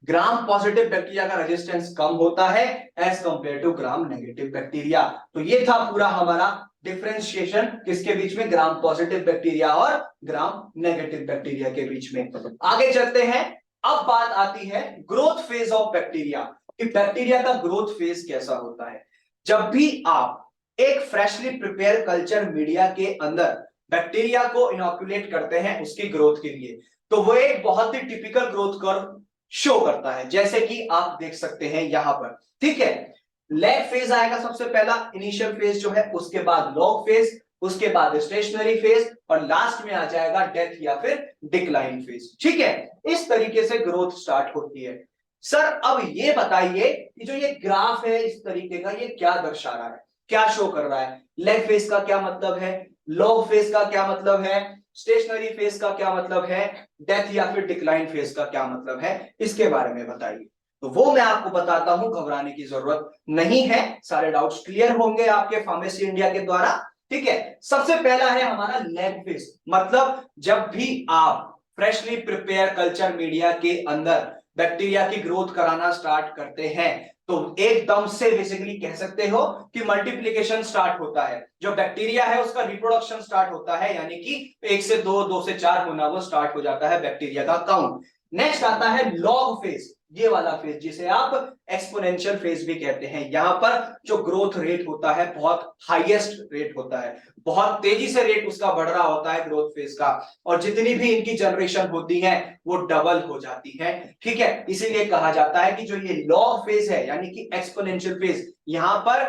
ग्राम पॉजिटिव बैक्टीरिया का रेजिस्टेंस कम होता है as compare to gram negative bacteria. तो ये था पूरा हमारा डिफरेंशिएशन किसके बीच में, ग्राम पॉजिटिव बैक्टीरिया और ग्राम नेगेटिव बैक्टीरिया के बीच में। आगे चलते हैं। अब बात आती है ग्रोथ फेज ऑफ बैक्टीरिया, कि बैक्टीरिया का ग्रोथ फेज कैसा होता है। जब भी आप एक फ्रेशली प्रिपेयर कल्चर मीडिया के अंदर बैक्टीरिया को इनोकुलेट करते हैं उसकी ग्रोथ के लिए, तो वो एक बहुत ही टिपिकल ग्रोथ कर्व शो करता है, जैसे कि आप देख सकते हैं यहां पर। ठीक है, लैग फेज आएगा सबसे पहला, इनिशियल फेज जो है, उसके बाद लॉग फेज, उसके बाद स्टेशनरी फेज और लास्ट में आ जाएगा डेथ या फिर डिक्लाइन फेज। ठीक है, इस तरीके से ग्रोथ स्टार्ट होती है। सर अब ये बताइए कि जो ये ग्राफ है इस तरीके का, ये क्या दर्शा रहा है, क्या शो कर रहा है? लेग फेज का क्या मतलब है, लॉग फेज का क्या मतलब है, स्टेशनरी फेज का क्या मतलब है, डेथ या फिर डिक्लाइन फेज का क्या मतलब है, इसके बारे में बताइए। तो वो मैं आपको बताता हूं, घबराने की जरूरत नहीं है, सारे डाउट्स क्लियर होंगे आपके फार्मेसी इंडिया के द्वारा। ठीक है, सबसे पहला है हमारा लैग फेज, मतलब जब भी आप फ्रेशली प्रिपेयर कल्चर मीडिया के अंदर बैक्टीरिया की ग्रोथ कराना स्टार्ट करते हैं तो एकदम से बेसिकली कह सकते हो कि मल्टीप्लिकेशन स्टार्ट होता है। जो बैक्टीरिया है उसका रिप्रोडक्शन स्टार्ट होता है, यानी कि 1 से 2, 2 से 4 होना वो स्टार्ट हो जाता है बैक्टीरिया का काउंट। नेक्स्ट आता है लॉग फेज, ये वाला फेज जिसे आप एक्सपोनेंशियल फेज भी कहते हैं। यहां पर जो ग्रोथ रेट होता है बहुत हाईएस्ट रेट होता है, बहुत तेजी से रेट उसका बढ़ रहा होता है ग्रोथ फेज का, और जितनी भी इनकी जनरेशन होती है वो डबल हो जाती है। ठीक है, इसीलिए कहा जाता है कि जो ये लॉग फेज है यानी कि एक्सपोनेंशियल फेज, यहां पर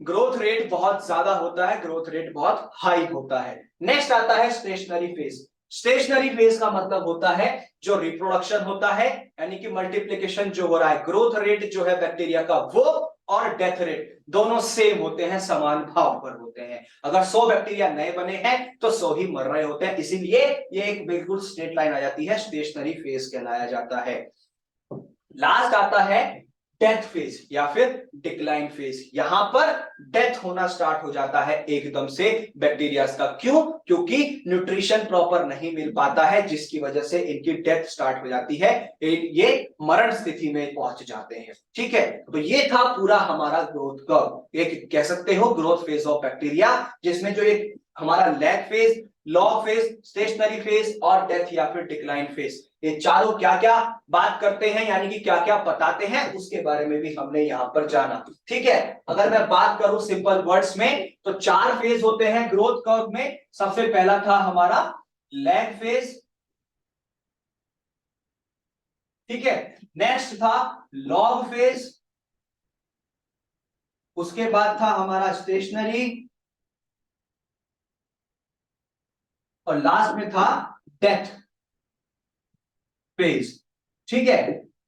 ग्रोथ रेट बहुत ज्यादा होता है, ग्रोथ रेट बहुत हाई होता है। नेक्स्ट आता है स्टेशनरी फेज। स्टेशनरी फेज का मतलब होता है जो रिप्रोडक्शन होता है, यानी कि मल्टीप्लिकेशन जो हो रहा है, ग्रोथ रेट जो है बैक्टीरिया का वो और डेथ रेट दोनों सेम होते हैं, समान भाव पर होते हैं। अगर 100 बैक्टीरिया नए बने हैं तो 100 ही मर रहे होते हैं, इसीलिए ये एक बिल्कुल स्ट्रेट लाइन आ जाती है, स्टेशनरी फेज कहलाया जाता है। लास्ट आता है डेथ फेज या फिर डिक्लाइन फेज। यहां पर डेथ होना स्टार्ट हो जाता है एकदम से बैक्टीरिया का। क्यों? क्योंकि न्यूट्रिशन प्रॉपर नहीं मिल पाता है, जिसकी वजह से इनकी डेथ स्टार्ट हो जाती है, ये मरण स्थिति में पहुंच जाते हैं। ठीक है, तो ये था पूरा हमारा ग्रोथ कर्व, एक कह सकते हो ग्रोथ फेज ऑफ बैक्टीरिया, जिसमें जो एक हमारा lag phase, log phase, stationary phase और डेथ या फिर डिक्लाइन फेज, ये चारों क्या क्या बात करते हैं, यानी कि क्या क्या बताते हैं, उसके बारे में भी हमने यहां पर जाना। ठीक है, अगर मैं बात करूं सिंपल वर्ड्स में तो 4 फेज होते हैं ग्रोथ कर्व में। सबसे पहला था हमारा लैग फेज, ठीक है, नेक्स्ट था लॉग फेज, उसके बाद था हमारा स्टेशनरी और लास्ट में था डेथ फेज। ठीक है,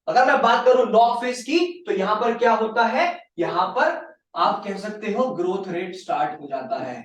अगर मैं बात करूं लॉग फेज की तो यहां पर क्या होता है, यहां पर आप कह सकते हो ग्रोथ रेट स्टार्ट हो जाता है।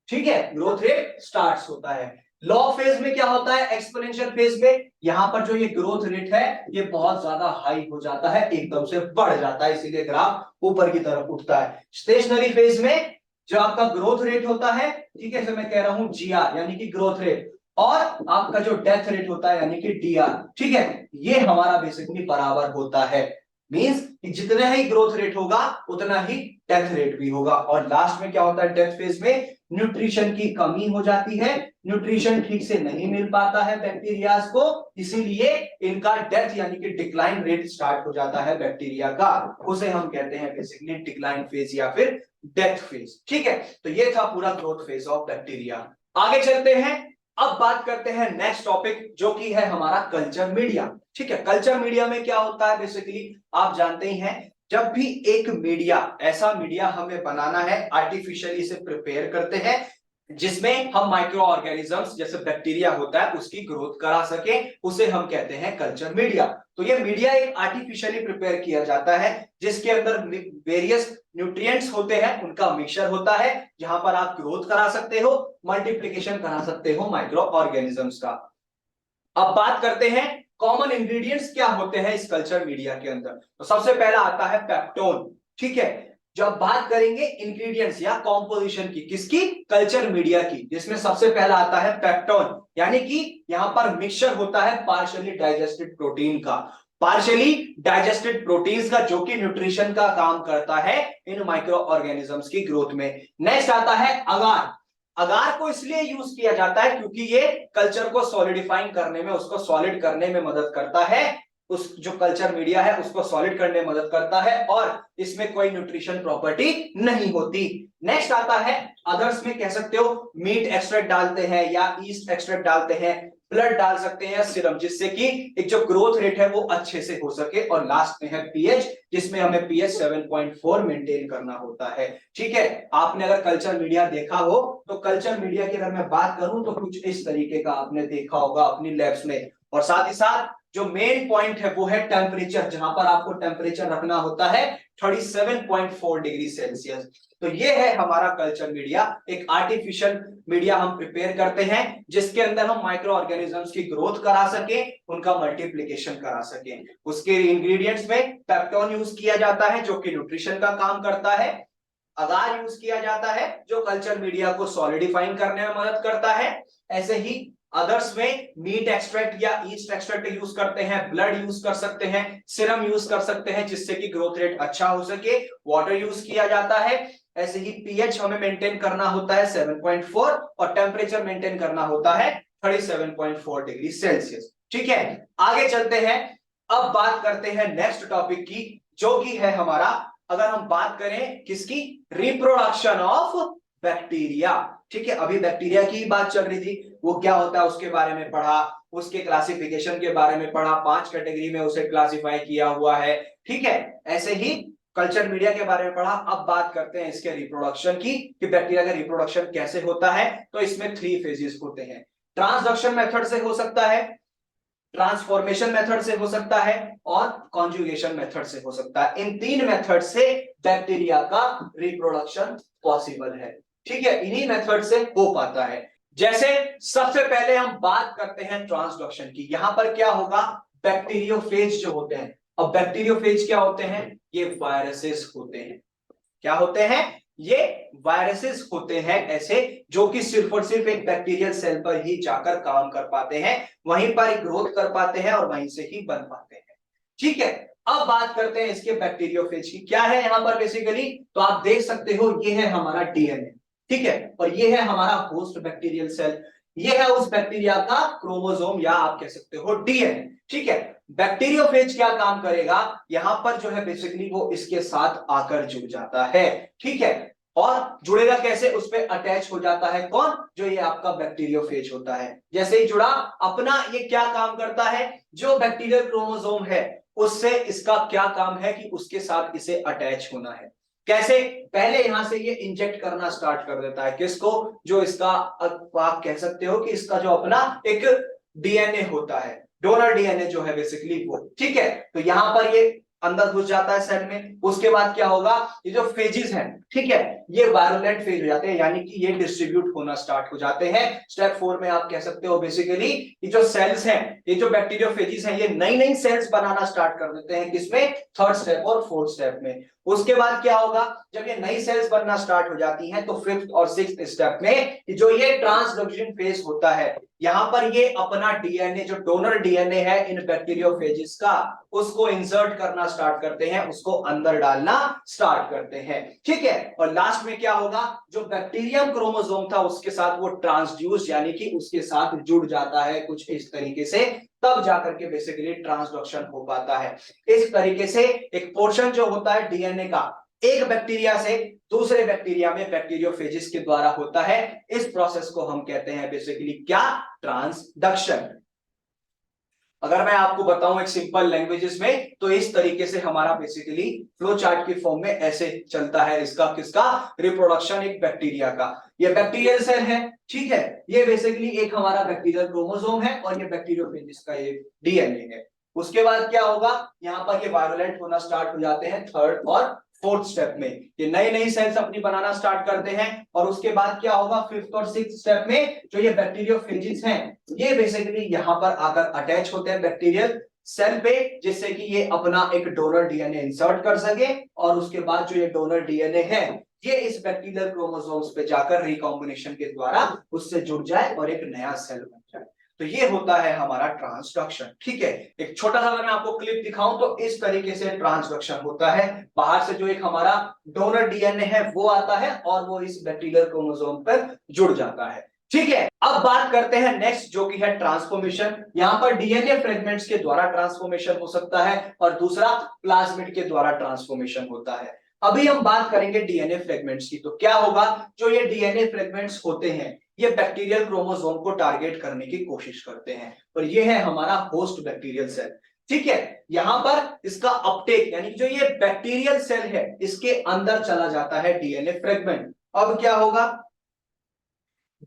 ठीक है, ग्रोथ रेट स्टार्ट होता है। लॉग फेज में क्या होता है, एक्सपोनेंशियल फेज में यहां पर जो ये ग्रोथ रेट है ये बहुत ज्यादा हाई हो जाता है, एकदम से बढ़ जाता है, इसीलिए ग्राफ ऊपर की तरफ उठता है। स्टेशनरी फेज में जो आपका ग्रोथ रेट होता है, ठीक है, जो मैं कह रहा हूं जीआर यानी कि ग्रोथ रेट, और आपका जो डेथ रेट होता है यानी कि डीआर, ठीक है, ये हमारा बेसिकली बराबर होता है। मींस कि जितना ही ग्रोथ रेट होगा उतना ही डेथ रेट भी होगा। और लास्ट में क्या होता है, डेथ फेज में न्यूट्रिशन की कमी हो जाती है, न्यूट्रिशन ठीक से नहीं मिल पाता है बैक्टीरियाज को, इसीलिए इनका डेथ यानी कि डिक्लाइन रेट स्टार्ट हो जाता है बैक्टीरिया का, उसे हम कहते हैं बेसिकली डिक्लाइन फेज या फिर डेथ फेज। ठीक है, तो ये था पूरा ग्रोथ फेज ऑफ बैक्टीरिया। आगे चलते हैं, अब बात करते हैं नेक्स्ट टॉपिक जो कि है हमारा कल्चर मीडिया। ठीक है, कल्चर मीडिया में क्या होता है बेसिकली आप जानते ही हैं, जब भी एक मीडिया, ऐसा मीडिया हमें बनाना है, आर्टिफिशियली से प्रिपेयर करते हैं जिसमें हम माइक्रो ऑर्गेनिजम्स जैसे बैक्टीरिया होता है उसकी ग्रोथ करा सके, उसे हम कहते हैं कल्चर मीडिया। तो ये मीडिया एक आर्टिफिशियली प्रिपेयर किया जाता है जिसके अंदर वेरियस न्यूट्रिएंट्स होते हैं, उनका मिक्सचर होता है, जहां पर आप ग्रोथ करा सकते हो, मल्टीप्लिकेशन करा सकते हो माइक्रो ऑर्गेनिजम्स का। अब बात करते हैं कॉमन इंग्रेडिएंट्स क्या होते हैं इस कल्चर मीडिया के अंदर। तो सबसे पहला आता है पेप्टोन। ठीक है, जब बात करेंगे इंग्रेडिएंट्स या कॉम्पोजिशन की, किसकी, कल्चर मीडिया की, जिसमें सबसे पहला आता है पेप्टोन, यानी कि यहां पर मिक्सचर होता है पार्शियली डाइजेस्टेड प्रोटीन का, पार्शियली डाइजेस्टेड प्रोटीन्स का, जो कि न्यूट्रिशन का काम करता है इन माइक्रो ऑर्गेनिजम्स की ग्रोथ में। नेक्स्ट आता है अगार। अगार को इसलिए यूज किया जाता है क्योंकि ये कल्चर को सॉलिडिफाइंग करने में, उसको सॉलिड करने में मदद करता है, उस जो कल्चर मीडिया है उसको सॉलिड करने में मदद करता है, और इसमें कोई न्यूट्रिशन प्रॉपर्टी नहीं होती। नेक्स्ट आता है अदर्स में, कह सकते हो मीट एक्सट्रैक्ट डालते हैं या ईस्ट एक्सट्रैक्ट डालते हैं, ब्लड डाल सकते हैं या सीरम, जिससे कि एक जो ग्रोथ रेट है वो अच्छे से हो सके। और लास्ट में है पीएच, जिसमें हमें पीएच 7.4 मेंटेन करना होता है। ठीक है, आपने अगर कल्चर मीडिया देखा हो तो कल्चर मीडिया की अगर मैं बात करूं तो कुछ इस तरीके का आपने देखा होगा अपनी लैब्स में। और साथ ही साथ जो मेन पॉइंट है वो है टेम्परेचर, जहां पर आपको टेम्परेचर रखना होता है 37.4 डिग्री सेल्सियस। तो ये है हमारा कल्चर मीडिया, एक आर्टिफिशियल मीडिया हम प्रिपेयर करते हैं जिसके अंदर हम माइक्रो ऑर्गेनिजम्स की ग्रोथ करा सके, उनका मल्टीप्लिकेशन करा सके। उसके इंग्रेडिएंट्स में पेप्टोन यूज किया जाता है जो कि न्यूट्रिशन का काम करता है, अगार यूज किया जाता है जो कल्चर मीडिया को सॉलिडिफाइंग करने में मदद करता है, ऐसे ही अदर्स में मीट एक्सट्रैक्ट या ईस्ट एक्सट्रैक्ट यूज करते हैं, ब्लड यूज कर सकते हैं, सीरम यूज कर सकते हैं जिससे कि ग्रोथ रेट अच्छा हो सके, वाटर यूज किया जाता है, ऐसे ही पीएच हमें मेंटेन करना होता है 7.4 और टेम्परेचर मेंटेन करना होता है 37.4 डिग्री सेल्सियस। ठीक है, आगे चलते हैं, अब बात करते हैं नेक्स्ट टॉपिक की जो कि है हमारा, अगर हम बात करें किसकी, रिप्रोडक्शन ऑफ बैक्टीरिया। ठीक है, अभी बैक्टीरिया की बात चल रही थी, वो क्या होता है उसके बारे में पढ़ा, उसके क्लासिफिकेशन के बारे में पढ़ा, 5 कैटेगरी में उसे क्लासिफाई किया हुआ है। ठीक है, ऐसे ही कल्चर मीडिया के बारे में पढ़ा। अब बात करते हैं इसके रिप्रोडक्शन की कि बैक्टीरिया का रिप्रोडक्शन कैसे होता है। तो इसमें 3 फेजेस होते हैं, ट्रांसडक्शन मेथड से हो सकता है, ट्रांसफॉर्मेशन मेथड से हो सकता है और कॉन्जुगेशन मेथड से हो सकता है। इन 3 मेथड से बैक्टीरिया का रिप्रोडक्शन पॉसिबल है। ठीक है, इन्हीं मेथड से हो पाता है। जैसे सबसे पहले हम बात करते हैं ट्रांसडक्शन की, यहां पर क्या होगा, बैक्टीरियोफेज जो होते हैं। अब बैक्टीरियोफेज क्या होते हैं, ये वायरसेस होते हैं। क्या होते हैं, ये वायरसेस होते हैं ऐसे जो कि सिर्फ और सिर्फ एक बैक्टीरियल सेल पर ही जाकर काम कर पाते हैं, वहीं पर ग्रोथ कर पाते हैं और वहीं से ही बन पाते हैं। ठीक है, अब बात करते हैं इसके बैक्टीरियोफेज की, क्या है यहां पर बेसिकली, तो आप देख सकते हो ये है हमारा डीएनए, ठीक है, और ये है हमारा होस्ट बैक्टीरियल सेल, ये है उस बैक्टीरिया का क्रोमोसोम या आप कह सकते हो डीएनए। ठीक है, बैक्टीरियोफेज क्या काम करेगा, यहां पर जो है बेसिकली वो इसके साथ आकर जुड़ जाता है। ठीक है, और जुड़ेगा कैसे, उस पर अटैच हो जाता है कौन, जो ये आपका बैक्टीरियोफेज होता है। जैसे ही जुड़ा, अपना ये क्या काम करता है, जो बैक्टीरियल क्रोमोसोम है उससे इसका क्या काम है कि उसके साथ इसे अटैच होना है। कैसे, पहले यहां से ये इंजेक्ट करना स्टार्ट कर देता है, किसको, जो इसका आप कह सकते हो कि इसका जो अपना एक डीएनए होता है, डोनर डीएनए जो है बेसिकली वो। ठीक है, तो यहां पर ये अंदर घुस जाता है सेल में। उसके बाद क्या होगा, ये जो फेजेस हैं, ठीक है, ये वायरोलेंट फेज हो जाते हैं, यानी कि ये डिस्ट्रीब्यूट होना स्टार्ट हो जाते हैं। स्टेप 4 में आप कह सकते हो बेसिकली ये जो सेल्स हैं, ये जो बैक्टीरियोफेजेस हैं, ये नई नई सेल्स बनाना स्टार्ट कर देते हैं, किसमें, थर्ड स्टेप और फोर्थ स्टेप में। उसके बाद क्या होगा, जब ये नई सेल्स बनना स्टार्ट हो जाती हैं तो फिफ्थ और सिक्स्थ स्टेप में जो ये ट्रांसडक्शन फेज होता है, यहां पर ये अपना डीएनए, जो डोनर डीएनए है इन बैक्टीरियोफेजेस का, उसको इंसर्ट करना स्टार्ट करते हैं, उसको अंदर डालना स्टार्ट करते हैं, ठीक है। और लास्ट में क्या होगा, जो बैक्टीरियम क्रोमोसोम था उसके साथ वो ट्रांसड्यूस यानी कि उसके साथ जुड़ जाता है कुछ इस तरीके से, तब जाकर के बेसिकली ट्रांसडक्शन हो पाता है। इस तरीके से एक पोर्शन जो होता है डीएनए का, एक बैक्टीरिया से दूसरे बैक्टीरिया में बैक्टीरियोफेजिस के द्वारा होता है। इस प्रोसेस को हम कहते हैं बेसिकली क्या, ट्रांसडक्शन। अगर मैं आपको बताऊं एक सिंपल लैंग्वेजेस में, तो इस तरीके से हमारा बेसिकली फ्लो चार्ट की फॉर्म में ऐसे चलता है इसका, किसका, रिप्रोडक्शन एक बैक्टीरिया का। ये बैक्टीरियल सेल है, ठीक है, ये बेसिकली एक हमारा बैक्टीरियल क्रोमोसोम है, और ये बैक्टीरियोफेजिस का ये डीएनए है। उसके बाद क्या होगा, यहाँ पर ये वायरोलेंट होना स्टार्ट हो जाते हैं थर्ड और फोर्थ स्टेप में, ये नई नई सेल्स अपनी बनाना स्टार्ट करते हैं। और उसके बाद क्या होगा, फिफ्थ और सिक्स्थ स्टेप में जो ये बैक्टीरियोफेजिस हैं, ये बेसिकली यहां पर आकर अटैच होते हैं बैक्टीरियल सेल पे, जिससे कि ये अपना एक डोनर डीएनए इंसर्ट कर सके। और उसके बाद जो ये डोनर डीएनए है, ये इस बैक्टीरियल क्रोमोसोम्स पे जाकर रिकॉम्बिनेशन के द्वारा उससे जुड़ जाए और एक नया सेल बन जाए। तो ये होता है हमारा ट्रांसडक्शन, ठीक है। एक छोटा सा अगर मैं आपको क्लिप दिखाऊं तो इस तरीके से ट्रांसडक्शन होता है। बाहर से जो एक हमारा डोनर डीएनए है वो आता है और वो इस बैक्टीरियल क्रोमोसोम पर जुड़ जाता है, ठीक है। अब बात करते हैं नेक्स्ट, जो कि है ट्रांसफॉर्मेशन। यहां पर डीएनए फ्रेगमेंट्स के द्वारा ट्रांसफॉर्मेशन हो सकता है और दूसरा प्लाज्मिड के द्वारा ट्रांसफॉर्मेशन होता है। अभी हम बात करेंगे डीएनए फ्रेगमेंट्स की। तो क्या होगा, जो ये डीएनए फ्रेगमेंट्स होते हैं, ये बैक्टीरियल क्रोमोसोम को टारगेट करने की कोशिश करते हैं, और ये है हमारा होस्ट बैक्टीरियल सेल, ठीक है। यहां पर इसका अपटेक, यानी जो ये बैक्टीरियल सेल है, इसके अंदर चला जाता है डीएनए फ्रेगमेंट। अब क्या होगा,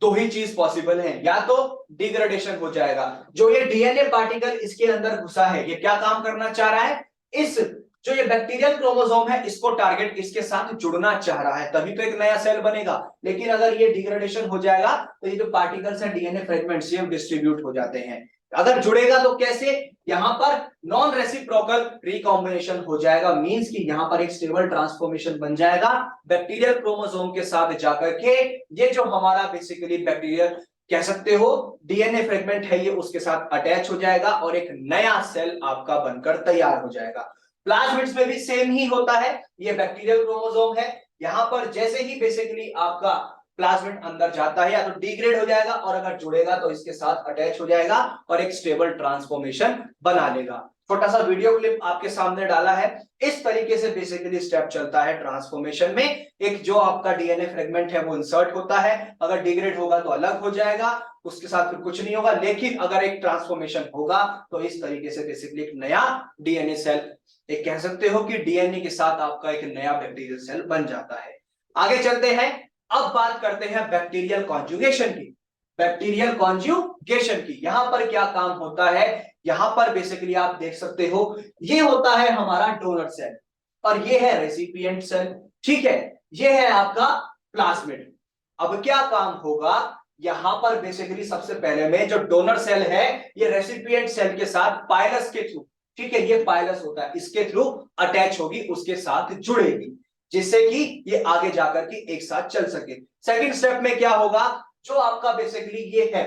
दो ही चीज पॉसिबल है, या तो डिग्रेडेशन हो जाएगा, जो ये डीएनए पार्टिकल इसके अंदर घुसा है, ये क्या काम करना चाह रहा है, इस जो ये बैक्टीरियल क्रोमोसोम है इसको टारगेट इसके साथ जुड़ना चाह रहा है, तभी तो एक नया सेल बनेगा। लेकिन अगर ये डिग्रेडेशन हो जाएगा तो ये जो पार्टिकल्स हैं डीएनए फ्रेगमेंट्स, ये डिस्ट्रीब्यूट हो जाते हैं। अगर जुड़ेगा तो कैसे, यहां पर नॉन रेसिप्रोकल रिकॉम्बिनेशन हो जाएगा, मींस कि यहां पर एक स्टेबल ट्रांसफॉर्मेशन बन जाएगा बैक्टीरियल क्रोमोसोम के साथ जाकर के। ये जो हमारा बेसिकली बैक्टीरियल कह सकते हो डीएनए फ्रेगमेंट है, ये उसके साथ अटैच हो जाएगा और एक नया सेल आपका बनकर तैयार हो जाएगा। प्लाज्मिड्स में भी सेम ही होता है, ये बैक्टीरियल क्रोमोसोम है, यहां पर जैसे ही बेसिकली आपका प्लाज्मिड अंदर जाता है, या तो डिग्रेड हो जाएगा, और अगर जुड़ेगा तो इसके साथ अटैच हो जाएगा और एक स्टेबल ट्रांसफॉर्मेशन बना लेगा। छोटा सा वीडियो क्लिप आपके सामने डाला है। इस तरीके से बेसिकली स्टेप चलता है ट्रांसफॉर्मेशन में। एक जो आपका डीएनए फ्रेगमेंट है वो इंसर्ट होता है, अगर डिग्रेड होगा तो अलग हो जाएगा, उसके साथ फिर कुछ नहीं होगा। लेकिन अगर एक ट्रांसफॉर्मेशन होगा तो इस तरीके से बेसिकली एक नया डीएनए सेल, एक कह सकते हो कि डीएनए के साथ आपका एक नया बैक्टीरियल सेल बन जाता है। आगे चलते हैं, अब बात करते हैं बैक्टीरियल कॉन्जुगेशन की। बैक्टीरियल कॉन्जुगेशन की यहां पर क्या काम होता है, यहां पर बेसिकली आप देख सकते हो, ये होता है हमारा डोनर सेल और ये है रेसिपिएंट सेल, ठीक है। ये है आपका प्लाज्मिड। अब क्या काम होगा, यहां पर बेसिकली सबसे पहले में जो डोनर सेल है, ये रेसिपिएंट सेल के साथ पाइलस के थ्रू, ठीक है, ये पाइलस होता है, इसके थ्रू अटैच होगी, उसके साथ जुड़ेगी, जिससे कि ये आगे जाकर के एक साथ चल सके। सेकंड स्टेप में क्या होगा, जो आपका बेसिकली ये है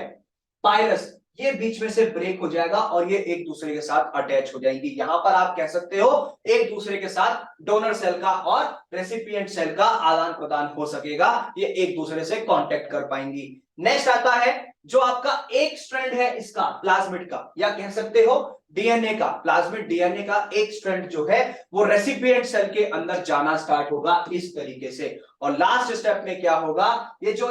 पाइलस, ये बीच में से ब्रेक हो जाएगा और ये एक दूसरे के साथ अटैच हो जाएंगी। यहां पर आप कह सकते हो एक दूसरे के साथ डोनर सेल का और रेसिपिएंट सेल का आदान प्रदान हो सकेगा, ये एक दूसरे से कांटेक्ट कर पाएंगी। नेक्स्ट आता है जो आपका एक स्ट्रैंड है इसका प्लाज्मिड का, या कह सकते हो डीएनए का, प्लाज्मिड डीएनए का एक स्ट्रैंड जो है वो रेसिपिएंट सेल के अंदर जाना स्टार्ट होगा इस तरीके से। और लास्ट स्टेप में क्या होगा, ये जो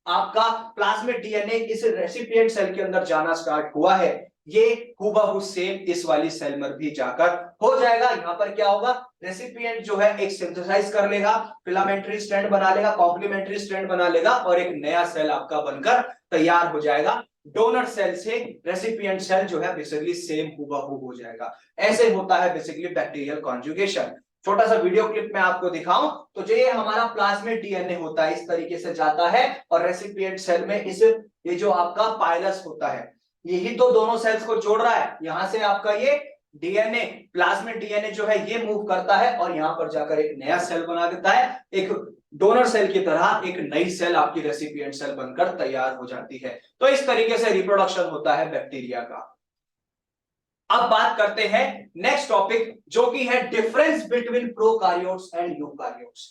आपका प्लाज्मिड डीएनए इस रेसिपिएंट सेल के अंदर जाना स्टार्ट हुआ है, ये हूबहू सेम इस वाली सेल में भी जाकर हो जाएगा। यहाँ पर क्या होगा, रेसिपिएंट जो है एक सिंथेसाइज कर लेगा, फिलामेंट्री स्ट्रैंड बना लेगा, कॉम्प्लीमेंट्री स्ट्रैंड बना लेगा और एक नया सेल आपका बनकर तैयार हो जाएगा। डोनर सेल से रेसिपिएंट सेल जो है बेसिकली सेम हूबहू हो जाएगा। ऐसे होता है बेसिकली बैक्टीरियल कॉन्जुगेशन। छोटा सा वीडियो क्लिप में आपको दिखाऊं तो जो ये हमारा प्लाज्मिड डीएनए होता है इस तरीके से जाता है और रेसिपिएंट सेल में इस ये जो आपका पाइलस होता है यही तो दोनों सेल्स को जोड़ रहा है। यहां से आपका ये डीएनए प्लाज्मिड डीएनए जो है ये मूव करता है और यहां पर जाकर एक नया सेल बना देता है। एक डोनर सेल की तरह एक नई सेल आपकी रेसिपिएंट सेल बनकर तैयार हो जाती है। तो इस तरीके से रिप्रोडक्शन होता है बैक्टीरिया का। अब बात करते हैं नेक्स्ट टॉपिक जो कि है difference between prokaryotes and eukaryotes.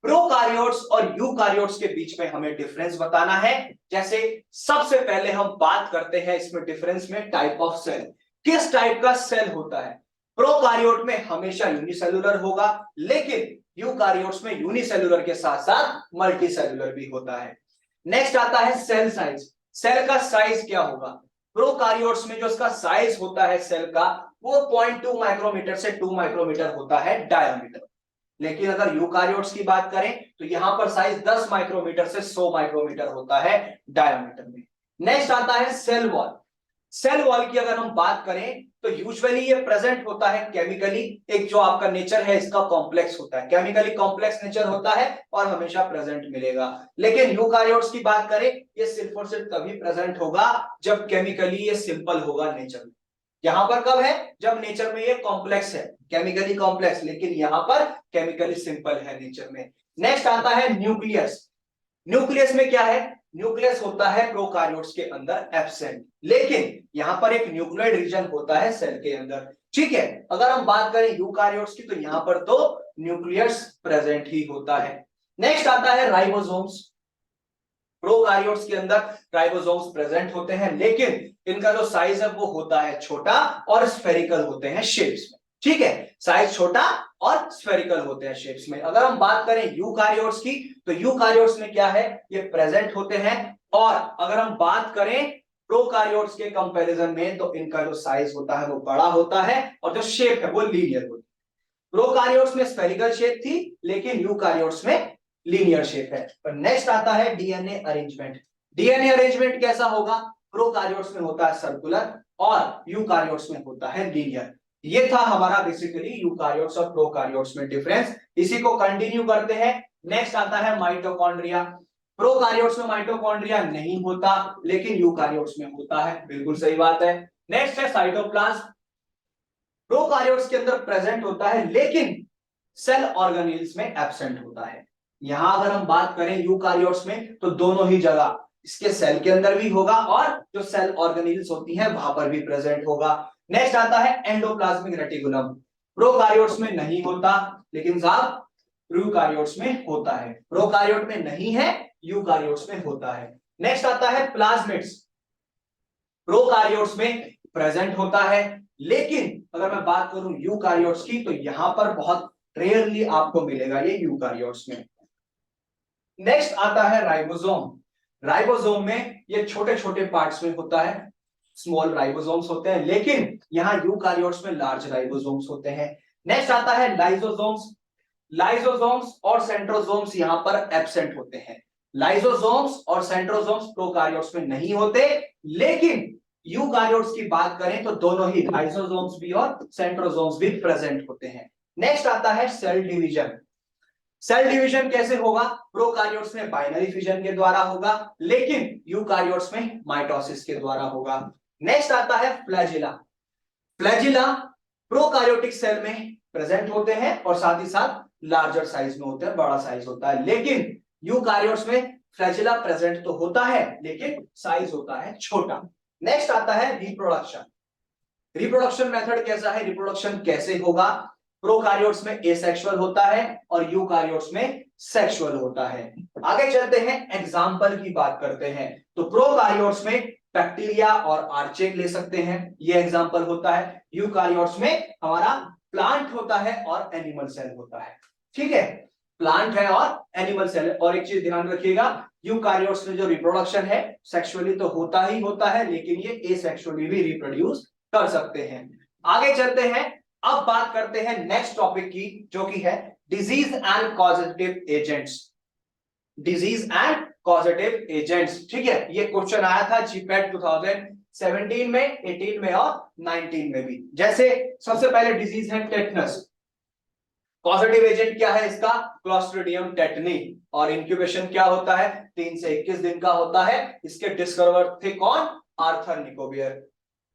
Prokaryotes और यूकार्योट्स के बीच में हमें डिफरेंस बताना है। जैसे सबसे पहले हम बात करते हैं इसमें डिफरेंस में टाइप ऑफ सेल, किस टाइप का सेल होता है। प्रोकार्योट में हमेशा यूनिसेलुलर होगा, लेकिन यूकार्योट्स में यूनिसेलुलर के साथ साथ मल्टीसेलुलर भी होता है। नेक्स्ट आता है सेल साइज। सेल का साइज क्या होगा। प्रोकार्योट्स में जो इसका साइज होता है सेल का वो 0.2 माइक्रोमीटर से 2 माइक्रोमीटर होता है डायमीटर। लेकिन अगर यूकार्योट्स की बात करें तो यहां पर साइज 10 माइक्रोमीटर से 100 माइक्रोमीटर होता है डायमीटर में। नेक्स्ट आता है सेल वॉल। सेल वॉल की अगर हम बात करें तो यूजुअली ये प्रेजेंट होता है केमिकली, एक जो आपका नेचर है इसका कॉम्प्लेक्स होता है, केमिकली कॉम्प्लेक्स नेचर होता है और हमेशा प्रेजेंट मिलेगा। लेकिन यूकार्योट्स की बात करें ये सिर्फ और सिर्फ तभी प्रेजेंट होगा जब केमिकली ये सिंपल होगा नेचर में। यहां पर कब है, जब नेचर में ये कॉम्प्लेक्स है, केमिकली कॉम्प्लेक्स, लेकिन यहां पर केमिकली सिंपल है नेचर में। नेक्स्ट आता है न्यूक्लियस। न्यूक्लियस में क्या है, न्यूक्लियस होता है प्रोकार्योट्स के अंदर एब्सेंट, लेकिन यहां पर एक न्यूक्लियोइड रीजन होता है सेल के अंदर। ठीक है, अगर हम बात करें यूकार्योट्स की तो यहां पर तो न्यूक्लियस प्रेजेंट ही होता है। नेक्स्ट आता है राइबोसोम्स। प्रोकार्योट्स के अंदर राइबोसोम्स प्रेजेंट होते हैं, लेकिन इनका जो साइज है वो होता है छोटा और स्फेरिकल होते हैं शेप्स में। ठीक है, साइज छोटा और स्फेरिकल होते हैं शेप्स में। अगर हम बात करें यूकार्योट्स की तो यूकार्योट्स में क्या है, ये प्रेजेंट होते हैं। और अगर हम बात करें प्रोकार्योट्स के कंपैरिजन में तो इनका जो साइज होता है वो बड़ा होता है और जो शेप है वो लीनियर होती है। प्रोकार्योट्स में स्फेरिकल शेप थी लेकिन यूकार्योट्स में लीनियर शेप है। और नेक्स्ट आता है डीएनए अरेंजमेंट। डीएनए अरेंजमेंट कैसा होगा, प्रोकार्योट्स में होता है सर्कुलर और यूकार्योट्स में होता है लीनियर। ये था हमारा बेसिकली यूकार्योट्स और प्रोकार्योट्स में डिफरेंस। इसी को कंटिन्यू करते हैं। नेक्स्ट आता है माइटोकॉन्ड्रिया। प्रोकार्योट्स में माइटोकॉन्ड्रिया नहीं होता लेकिन यूकार्योट्स में होता है, बिल्कुल सही बात है। नेक्स्ट है साइटोप्लाज्म। प्रोकार्योट्स के अंदर प्रेजेंट होता है लेकिन सेल ऑर्गेनेल्स में एब्सेंट होता है। यहां अगर हम बात करें यूकार्योट्स में तो दोनों ही जगह इसके सेल के अंदर भी होगा और जो सेल ऑर्गेनेल्स होती हैं वहां पर भी प्रेजेंट होगा। नेक्स्ट आता है एंडोप्लाज्मिक रेटिकुलम। प्रोकार्योट्स में नहीं होता लेकिन साहब यूकार्योट्स में होता है। प्रोकार्योट में नहीं है, यूकार्योट्स में होता है। नेक्स्ट आता है प्लाज्मिड्स। प्रोकार्योट्स में प्रेजेंट होता है लेकिन अगर मैं बात करूं यूकार्योट्स की तो यहां पर बहुत रेयरली आपको मिलेगा ये यूकार्योट्स में। नेक्स्ट आता है राइबोसोम। राइबोसोम में ये छोटे छोटे पार्ट्स में होता है, स्मॉल राइबोसोम्स होते हैं, लेकिन यहाँ यूकार्योट्स में लार्ज राइबोसोम्स होते हैं। नेक्स्ट आता है लाइसोसोम्स। लाइसोसोम्स और सेंट्रोसोम्स यहाँ पर एब्सेंट होते हैं। लाइसोसोम्स और सेंट्रोसोम्स प्रोकार्योट्स में नहीं होते, लेकिन यूकार्योट्स की बात करें तो दोनों ही लाइसोसोम्स भी और सेंट्रोसोम्स भी प्रेजेंट होते हैं। नेक्स्ट आता है सेल डिवीजन। सेल डिवीजन कैसे होगा, प्रोकार्योट्स में बाइनरी फिजन के द्वारा होगा लेकिन यूकार्योट्स में माइटोसिस के द्वारा होगा। नेक्स्ट आता है फ्लैजिला। फ्लैजिला प्रोकार्योटिक सेल में प्रेजेंट होते हैं और साथ ही साथ लार्जर साइज में होते हैं, बड़ा साइज होता है, लेकिन यूकार्योट्स में फ्लैजिला प्रेजेंट तो होता है लेकिन साइज होता है छोटा। नेक्स्ट आता है रिप्रोडक्शन। रिप्रोडक्शन मेथड कैसा है, रिप्रोडक्शन कैसे होगा, प्रोकार्योट्स में एसेक्सुअल होता है और यूकार्योट्स में सेक्सुअल होता है। आगे चलते हैं, एग्जाम्पल की बात करते हैं। तो प्रोकार्योट्स में बैक्टीरिया और आर्चेक ले सकते हैं, ये एग्जाम्पल होता है। यूकार्योट्स में हमारा प्लांट होता है और एनिमल सेल होता है। ठीक है, प्लांट है और एनिमल सेल। और एक चीज ध्यान रखिएगा, यूकारियोट्स में जो रिप्रोडक्शन है सेक्सुअली तो होता ही होता है, लेकिन ये एसेक्सुअली भी रिप्रोड्यूस कर सकते हैं। आगे चलते हैं, अब बात करते हैं नेक्स्ट टॉपिक की, जो कि है disease and causative agents. Disease and causative agents, ठीक है, ये क्वेश्चन आया था जीपैट 2017 में, 18 में और 19 में भी। जैसे सबसे पहले डिजीज है टेटनस। पॉजिटिव एजेंट क्या है इसका? Clostridium tetani. और इंक्यूबेशन क्या होता है? 3 से 21 दिन का होता है। इसके डिस्कवर थे कौन? आर्थर निकोबियर।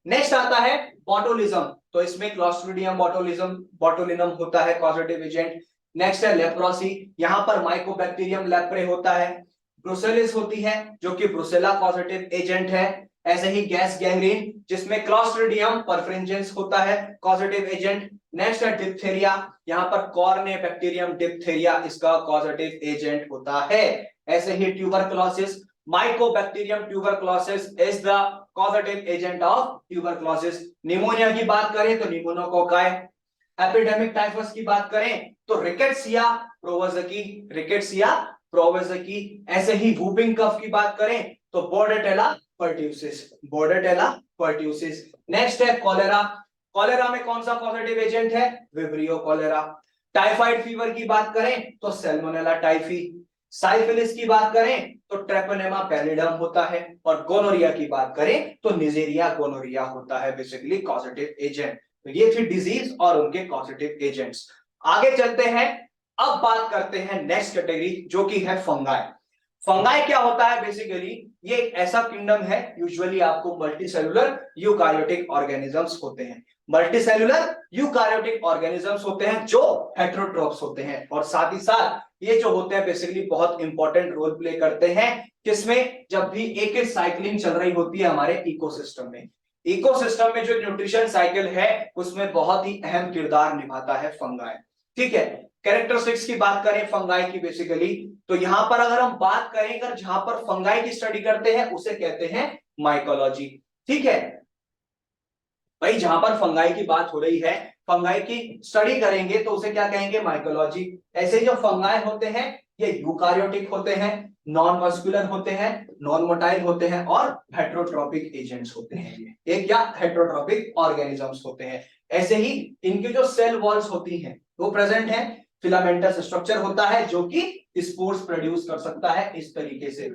नेक्स्ट आता है बॉटुलिज्म, तो इसमें क्लोस्ट्रिडियम बॉटुलिनम होता है पॉजिटिव एजेंट। नेक्स्ट है लेप्रोसी, यहां पर माइकोबैक्टीरियम लेप्रे होता है। ब्रुसेलिस होती है जो कि ब्रुसेला पॉजिटिव एजेंट है। ऐसे ही गैस गैंग्रीन, जिसमें क्लोस्ट्रिडियम परफ्रिंजेंस होता है पॉजिटिव एजेंट। नेक्स्ट है डिप्थेरिया, यहाँ पर कॉर्ने बैक्टीरियम डिप्थेरिया इसका पॉजिटिव एजेंट होता है। ऐसे ही tuberculosis, mycobacterium tuberculosis is the positive agent of tuberculosis. Pneumonia की बात करें तो निमोनोकोकाई। एपिडेमिक टाइफस की बात करें तो रिकेट्सिया प्रोवेज़की। ऐसे ही वूपिंग कफ की बात करें तो बोर्डेटेला पर्ट्यूसिस। नेक्स्ट है कॉलेरा। कॉलेरा में कौन सा पॉजिटिव एजेंट है? Vibrio cholera. टाइफाइड फीवर की बात करें तो सैल्मोनेला टाइफी। साइफिलिस की बात करें तो ट्रेपोनेमा पैलिडम होता है। और गोनोरिया की बात करें तो निजेरिया गोनोरिया होता है बेसिकली पॉजिटिव एजेंट। तो ये थी डिजीज और उनके पॉजिटिव एजेंट्स। आगे चलते हैं, अब बात करते हैं नेक्स्ट कैटेगरी, जो कि है फंगाई। फंगाई क्या होता है? बेसिकली ये एक ऐसा किंगडम है, यूजुअली आपको मल्टीसेलुलर यूकारियोटिक ऑर्गेनिजम्स होते हैं। मल्टीसेलुलर यूकारियोटिक ऑर्गेनिजम्स होते हैं जो हेटेरोट्रोफ्स होते हैं, और साथ ही साथ ये जो होते हैं बेसिकली बहुत इंपॉर्टेंट रोल प्ले करते हैं किसमें? जब भी एक साइक्लिंग चल रही होती है हमारे इकोसिस्टम में। इकोसिस्टम में जो न्यूट्रिशन साइकिल है उसमें बहुत ही अहम किरदार निभाता है फंगाई, ठीक है। कैरेक्टरिस्टिक्स की बात करें फंगाई की बेसिकली, तो यहां पर अगर हम बात करें, अगर जहां पर फंगाई की स्टडी करते हैं उसे कहते हैं माइकोलॉजी, ठीक है भाई। जहां पर फंगाई की बात हो रही है, फंगाई की स्टडी करेंगे तो उसे क्या कहेंगे? माइकोलॉजी। ऐसे जो फंगाई होते हैं ये यूकारियोटिक होते हैं, नॉन मस्कुलर होते हैं, नॉन मोटाइल होते हैं और हेटेरोट्रोपिक एजेंट्स होते हैं। ये क्या हेटेरोट्रोपिक ऑर्गेनिजम्स होते हैं। ऐसे ही इनकी जो सेल वॉल्स होती हैं वो प्रेजेंट है। फिलामेंटस स्ट्रक्चर होता है जो कि स्पोर्स प्रोड्यूस कर सकता है इस तरीके से,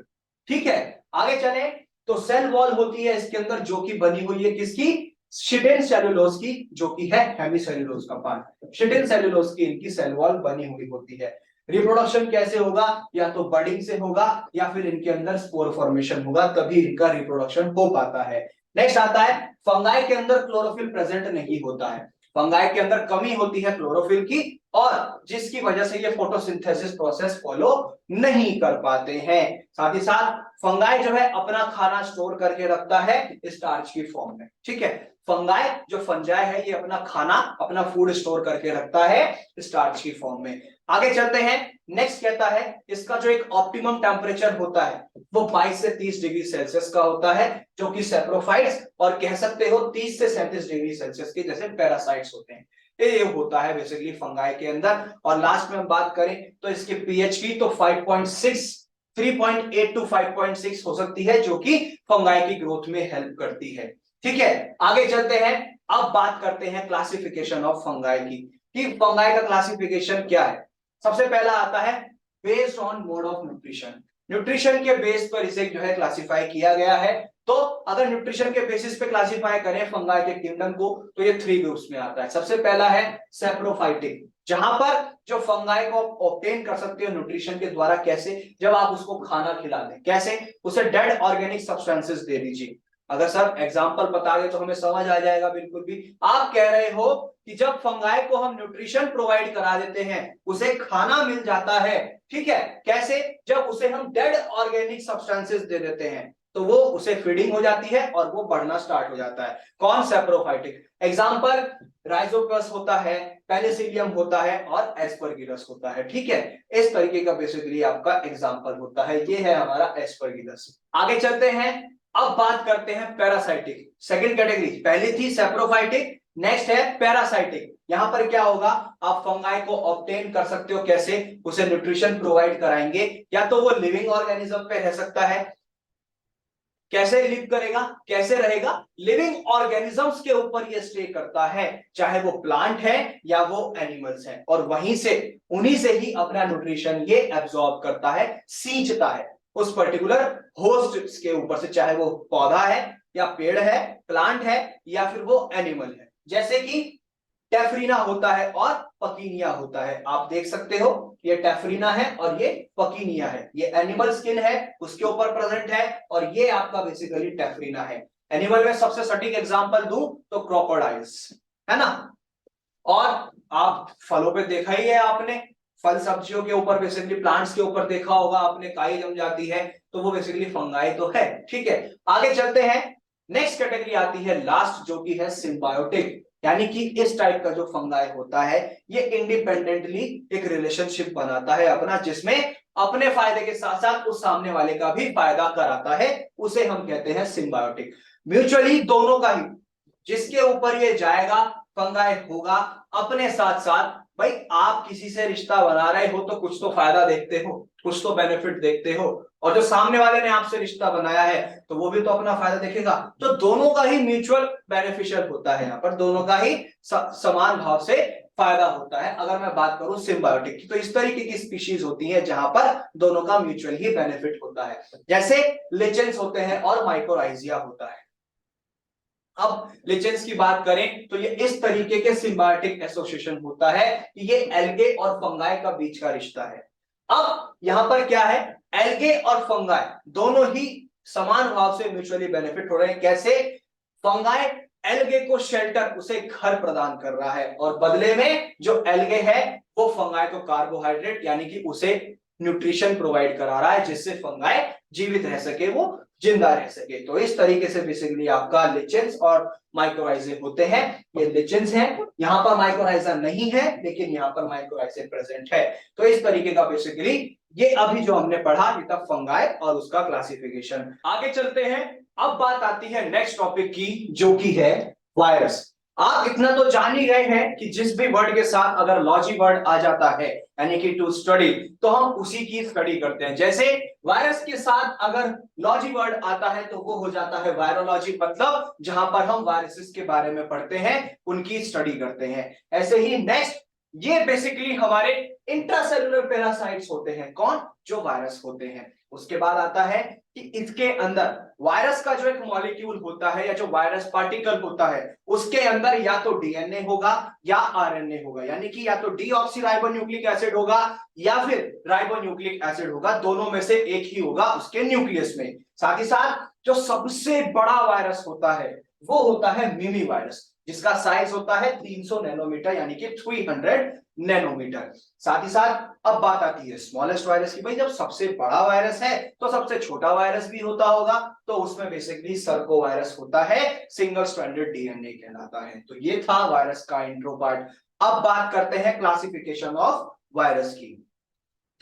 ठीक है। आगे चले तो सेल वॉल होती है इसके अंदर जो कि बनी हुई है किसकी? शिटिन सेलुलोज की, जो कि है हेमीसेलुलोज का पार्ट। शिटिन सेलुलोज की इनकी सेल वॉल बनी हुई होती है। रिप्रोडक्शन कैसे होगा? या तो बडिंग से होगा या फिर इनके अंदर स्पोर फॉर्मेशन होगा, तभी इनका रिप्रोडक्शन हो पाता है। नेक्स्ट आता है फंगाई के अंदर क्लोरोफिल प्रेजेंट नहीं होता है। फंगाई के अंदर कमी होती है क्लोरोफिल की, और जिसकी वजह से ये फोटोसिंथेसिस प्रोसेस फॉलो नहीं कर पाते हैं। साथ ही साथ फंगाई जो है अपना खाना स्टोर करके रखता है स्टार्च की फॉर्म में, ठीक है। फंगाई जो फंजाई है ये अपना खाना, अपना फूड स्टोर करके रखता है स्टार्च की फॉर्म में। आगे चलते हैं, नेक्स्ट कहता है इसका जो एक ऑप्टिमम टेम्परेचर होता है वो 22 से 30 डिग्री सेल्सियस का होता है, जो कि सेप्रोफाइट्स और कह सकते हो 30 से 37 डिग्री सेल्सियस के जैसे पैरासाइट्स होते हैं, ये होता है बेसिकली फंगाई के अंदर। और लास्ट में हम बात करें तो इसके पीएच की तो 5.6 3.8 टू 5.6 हो सकती है, जो कि फंगाई की ग्रोथ में हेल्प करती है, ठीक है। आगे चलते हैं, अब बात करते हैं क्लासिफिकेशन ऑफ फंगाई की, कि फंगाई का क्लासिफिकेशन क्या है। सबसे पहला आता है based on mode of nutrition. Nutrition के बेस पर इसे जो है क्लासिफाई किया गया है। तो अगर न्यूट्रिशन के बेसिस पे क्लासिफाई करें फंगाई के किंगडम को तो ये 3 ग्रुप्स में आता है। सबसे पहला है सैप्रोफाइटिक, जहां पर जो फंगाई को ऑब्टेन कर सकते हो न्यूट्रिशन के द्वारा, कैसे? जब आप उसको खाना खिला दें, कैसे? उसे डेड ऑर्गेनिक सब्सटेंसेस दे दीजिए। अगर सर एग्जांपल बता दे तो हमें समझ आ जाएगा बिल्कुल भी। आप कह रहे हो कि जब फंगाई को हम न्यूट्रिशन प्रोवाइड करा देते हैं, उसे खाना मिल जाता है, ठीक है। कैसे? जब उसे हम डेड ऑर्गेनिक सब्सटेंसेस दे देते हैं तो वो उसे फीडिंग हो जाती है और वो बढ़ना स्टार्ट हो जाता है। कौन? सैप्रोफाइटिक। एग्जांपल राइजोपस होता है, पेनिसिलियम होता है और एस्परगिलस होता है, ठीक है। इस तरीके का बेसिकली आपका एग्जांपल होता है। ये है हमारा एस्परगिलस। आगे चलते हैं, अब बात करते हैं पैरासाइटिक, सेकंड कैटेगरी। पहली थी सैप्रोफाइटिक, नेक्स्ट है पैरासाइटिक। यहां पर क्या होगा, आप फंगाई को ऑब्टेन कर सकते हो कैसे, उसे न्यूट्रिशन प्रोवाइड कराएंगे, या तो वो लिविंग ऑर्गेनिज्म पे रह सकता है। कैसे लिव करेगा, कैसे रहेगा, लिविंग ऑर्गेनिजम्स के ऊपर ये स्टे करता है, चाहे वो प्लांट है या वो एनिमल्स है, और वहीं से उन्हीं से ही अपना न्यूट्रिशन ये एब्जॉर्ब करता है, सींचता है उस पर्टिकुलर होस्ट के ऊपर से, चाहे वो पौधा है या पेड़ है, प्लांट है या फिर वो एनिमल है। जैसे कि टेफ्रीना होता है और पकीनिया होता है, आप देख सकते हो ये टेफ्रीना है और ये पकीनिया है, ये एनिमल स्किन है उसके ऊपर प्रेजेंट है, और ये आपका बेसिकली टेफ्रीना है। एनिमल में सबसे सटीक एग्जांपल दूं तो क्रोकोडाइल्स, है ना। और आप फलों पे देखा ही है आपने, फल सब्जियों के ऊपर बेसिकली प्लांट्स के ऊपर देखा होगा आपने, काई जम जाती है, तो वो बेसिकली फंगाई तो है। ठीक है, आगे चलते हैं। नेक्स्ट कैटेगरी आती है लास्ट, जो कि है सिम्बायोटिक, यानी कि इस टाइप का जो फंगाई होता है ये इंडिपेंडेंटली एक रिलेशनशिप बनाता है अपना, जिसमें अपने फायदे के साथ साथ उस सामने वाले का भी फायदा कराता है, उसे हम कहते हैं सिम्बायोटिक। म्यूचुअली दोनों का ही, जिसके ऊपर ये जाएगा फंगाई होगा, अपने साथ साथ भाई आप किसी से रिश्ता बना रहे हो तो कुछ तो फायदा देखते हो, कुछ तो बेनिफिट देखते हो, और जो सामने वाले ने आपसे रिश्ता बनाया है तो वो भी तो अपना फायदा देखेगा, तो दोनों का ही म्यूचुअल बेनिफिशियल होता है, यहाँ पर दोनों का ही समान भाव से फायदा होता है। अगर मैं बात करूं सिम्बायोटिक की, तो इस तरीके की स्पीशीज होती है जहां पर दोनों का म्यूचुअल ही बेनिफिट होता है, जैसे लिचेंस होते हैं और माइकोराइजिया होता है। अब लिचेंस की बात करें तो ये इस तरीके के सिम्बायोटिक एसोसिएशन होता है कि ये एल्गे और फंगाई का बीच का रिश्ता है। अब यहां पर क्या है, एल्गे और फंगाई दोनों ही समान भाव से म्यूचुअली बेनिफिट हो रहे हैं। कैसे, फंगाई एल्गे को शेल्टर, उसे घर प्रदान कर रहा है, और बदले में जो एल्गे है वो फंगाई को कार्बोहाइड्रेट यानी कि उसे न्यूट्रिशन प्रोवाइड करा रहा है, जिससे फंगाई जीवित रह सके, वो जिंदा रह सके। तो इस तरीके से बेसिकली आपका लिचेंस और माइकोराइजे होते हैं। ये लिचेंस है, यहाँ पर माइकोराइजा नहीं है, लेकिन यहाँ पर माइकोराइजे प्रेजेंट है। तो इस तरीके का बेसिकली ये अभी जो हमने पढ़ा ये था फंगाई और उसका क्लासिफिकेशन। आगे चलते हैं, अब बात आती है नेक्स्ट टॉपिक की, जो कि है वायरस। आप इतना तो जान ही गए हैं कि जिस भी वर्ड के साथ अगर लॉजी वर्ड आ जाता है यानी कि टू स्टडी, तो हम उसी की स्टडी करते हैं। जैसे वायरस के साथ अगर लॉजी वर्ड आता है तो वो हो जाता है वायरोलॉजी, मतलब जहां पर हम वायरसेस के बारे में पढ़ते हैं, उनकी स्टडी करते हैं। ऐसे ही नेक्स्ट, ये बेसिकली हमारे इंट्रासेलुलर पैरासाइट्स होते हैं, कौन, जो वायरस होते हैं। उसके बाद आता है कि इसके अंदर वायरस का जो एक मॉलिक्यूल होता है या जो वायरस पार्टिकल होता है, उसके अंदर या तो डीएनए होगा या आरएनए होगा, यानी कि या तो डीऑक्सीराइबोन्यूक्लिक एसिड होगा या फिर राइबोन्यूक्लिक एसिड होगा, दोनों में से एक ही होगा उसके न्यूक्लियस में। साथ ही साथ जो सबसे बड़ा वायरस होता है वो होता है मिमी वायरस, जिसका साइज होता है 300 नैनोमीटर यानी कि 300 नैनोमीटर। साथ ही साथ अब बात आती है स्मॉलेस्ट वायरस की, भाई जब सबसे बड़ा वायरस है तो सबसे छोटा वायरस भी होता होगा, तो उसमें बेसिकली सर्को वायरस होता है, सिंगल स्ट्रैंडेड डीएनए कहलाता है। तो ये था वायरस का इंट्रो पार्ट। अब बात करते हैं क्लासिफिकेशन ऑफ वायरस की।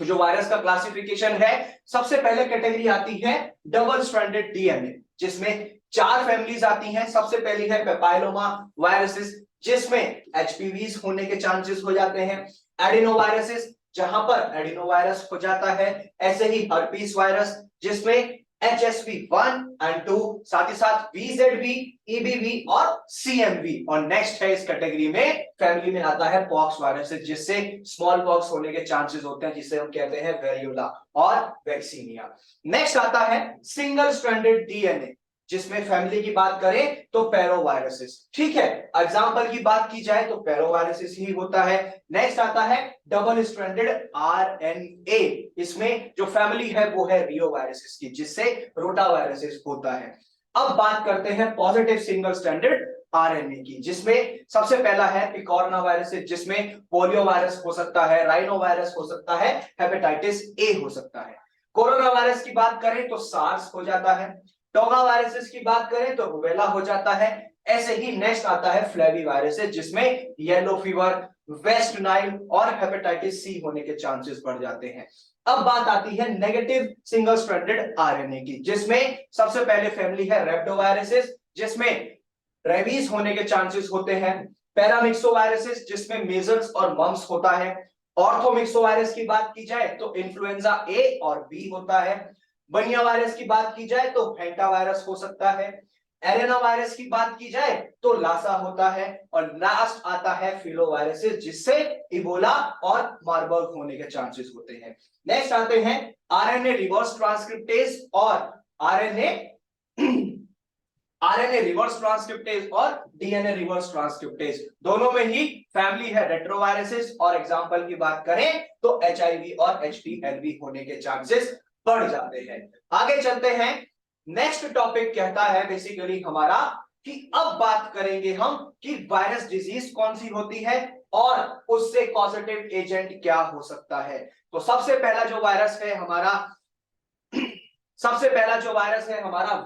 तो जो वायरस का क्लासिफिकेशन है, सबसे पहले कैटेगरी आती है डबल स्ट्रैंडेड डीएनए, जिसमें 4 फैमिलीज आती हैं। सबसे पहली है पेपाइलोमा वायरसेस, जिसमें एचपीवीज होने के चांसेस हो जाते हैं। एडिनोवायरसेस, जहां पर एडिनोवायरस हो जाता है। ऐसे ही हर्पीस वायरस, जिसमें HSV1 एंड 2, साथ ही साथ VZV, EBV और CMV। और नेक्स्ट है इस कैटेगरी में, फैमिली में आता है पॉक्स वायरस, जिससे स्मॉल पॉक्स होने के चांसेस होते हैं, जिसे हम कहते हैं वेरियोला और वैक्सीनिया। नेक्स्ट आता है सिंगल स्ट्रैंडेड डीएनए, जिसमें फैमिली की बात करें तो पैरोवायरसेस। ठीक है, एग्जांपल की बात की जाए तो पैरोवायरसेस ही होता है। नेक्स्ट आता है डबल स्ट्रैंडेड आरएनए, इसमें जो फैमिली है वो है रियोवायरसेस की, जिससे रोटावायरसेस होता है। अब बात करते हैं पॉजिटिव सिंगल स्ट्रैंडेड आरएनए की, जिसमें सबसे पहला है पिकॉर्ना वायरस, जिसमें पोलियो वायरस हो सकता है, राइनो वायरस हो सकता है, हेपेटाइटिस ए हो सकता है। कोरोना वायरस की बात करें तो सार्स हो जाता है। टोगा वायरसेस की बात करें तो रुबेला हो जाता है। ऐसे ही नेक्स्ट आता है फ्लेवी वायरसेस, जिसमें येलो फीवर, वेस्ट नाइल और हेपेटाइटिस सी होने के चांसेस बढ़ जाते हैं। अब बात आती है नेगेटिव सिंगल स्ट्रैंडेड आरएनए की, जिसमें सबसे पहले फैमिली है रेप्टोवायरसेस, जिसमें रेबीज होने के चांसेस होते हैं। पैरामिक्सोवायरसेस जिसमें मेजल्स और मम्स होता है। ऑर्थोमिक्सोवायरस की बात की जाए तो इन्फ्लुएंजा ए और बी होता है। बनिया वायरस की बात की जाए तो फेंटा वायरस हो सकता है। एरेना वायरस की बात की जाए तो लासा होता है। और लास्ट आता है फिलोवायरसेस जिससे इबोला और मार्बर्ग होने के चांसेस होते हैं। नेक्स्ट आते हैं आरएनए रिवर्स ट्रांसक्रिप्टेज और आरएनए आरएनए रिवर्स ट्रांसक्रिप्टेज और डीएनए रिवर्स ट्रांसक्रिप्टेज, दोनों में ही फैमिली है रेट्रोवायरसेस। और एग्जांपल की बात करें तो एचआईवी और एचटीएलवी होने के चांसेस बढ़ जाते हैं। आगे चलते हैं। नेक्स्ट टॉपिक कहता है बेसिकली हमारा कि अब बात करेंगे हम कि वायरस डिजीज कौन सी होती है और उससे कॉजेटिव एजेंट क्या हो सकता है। तो सबसे पहला जो वायरस है हमारा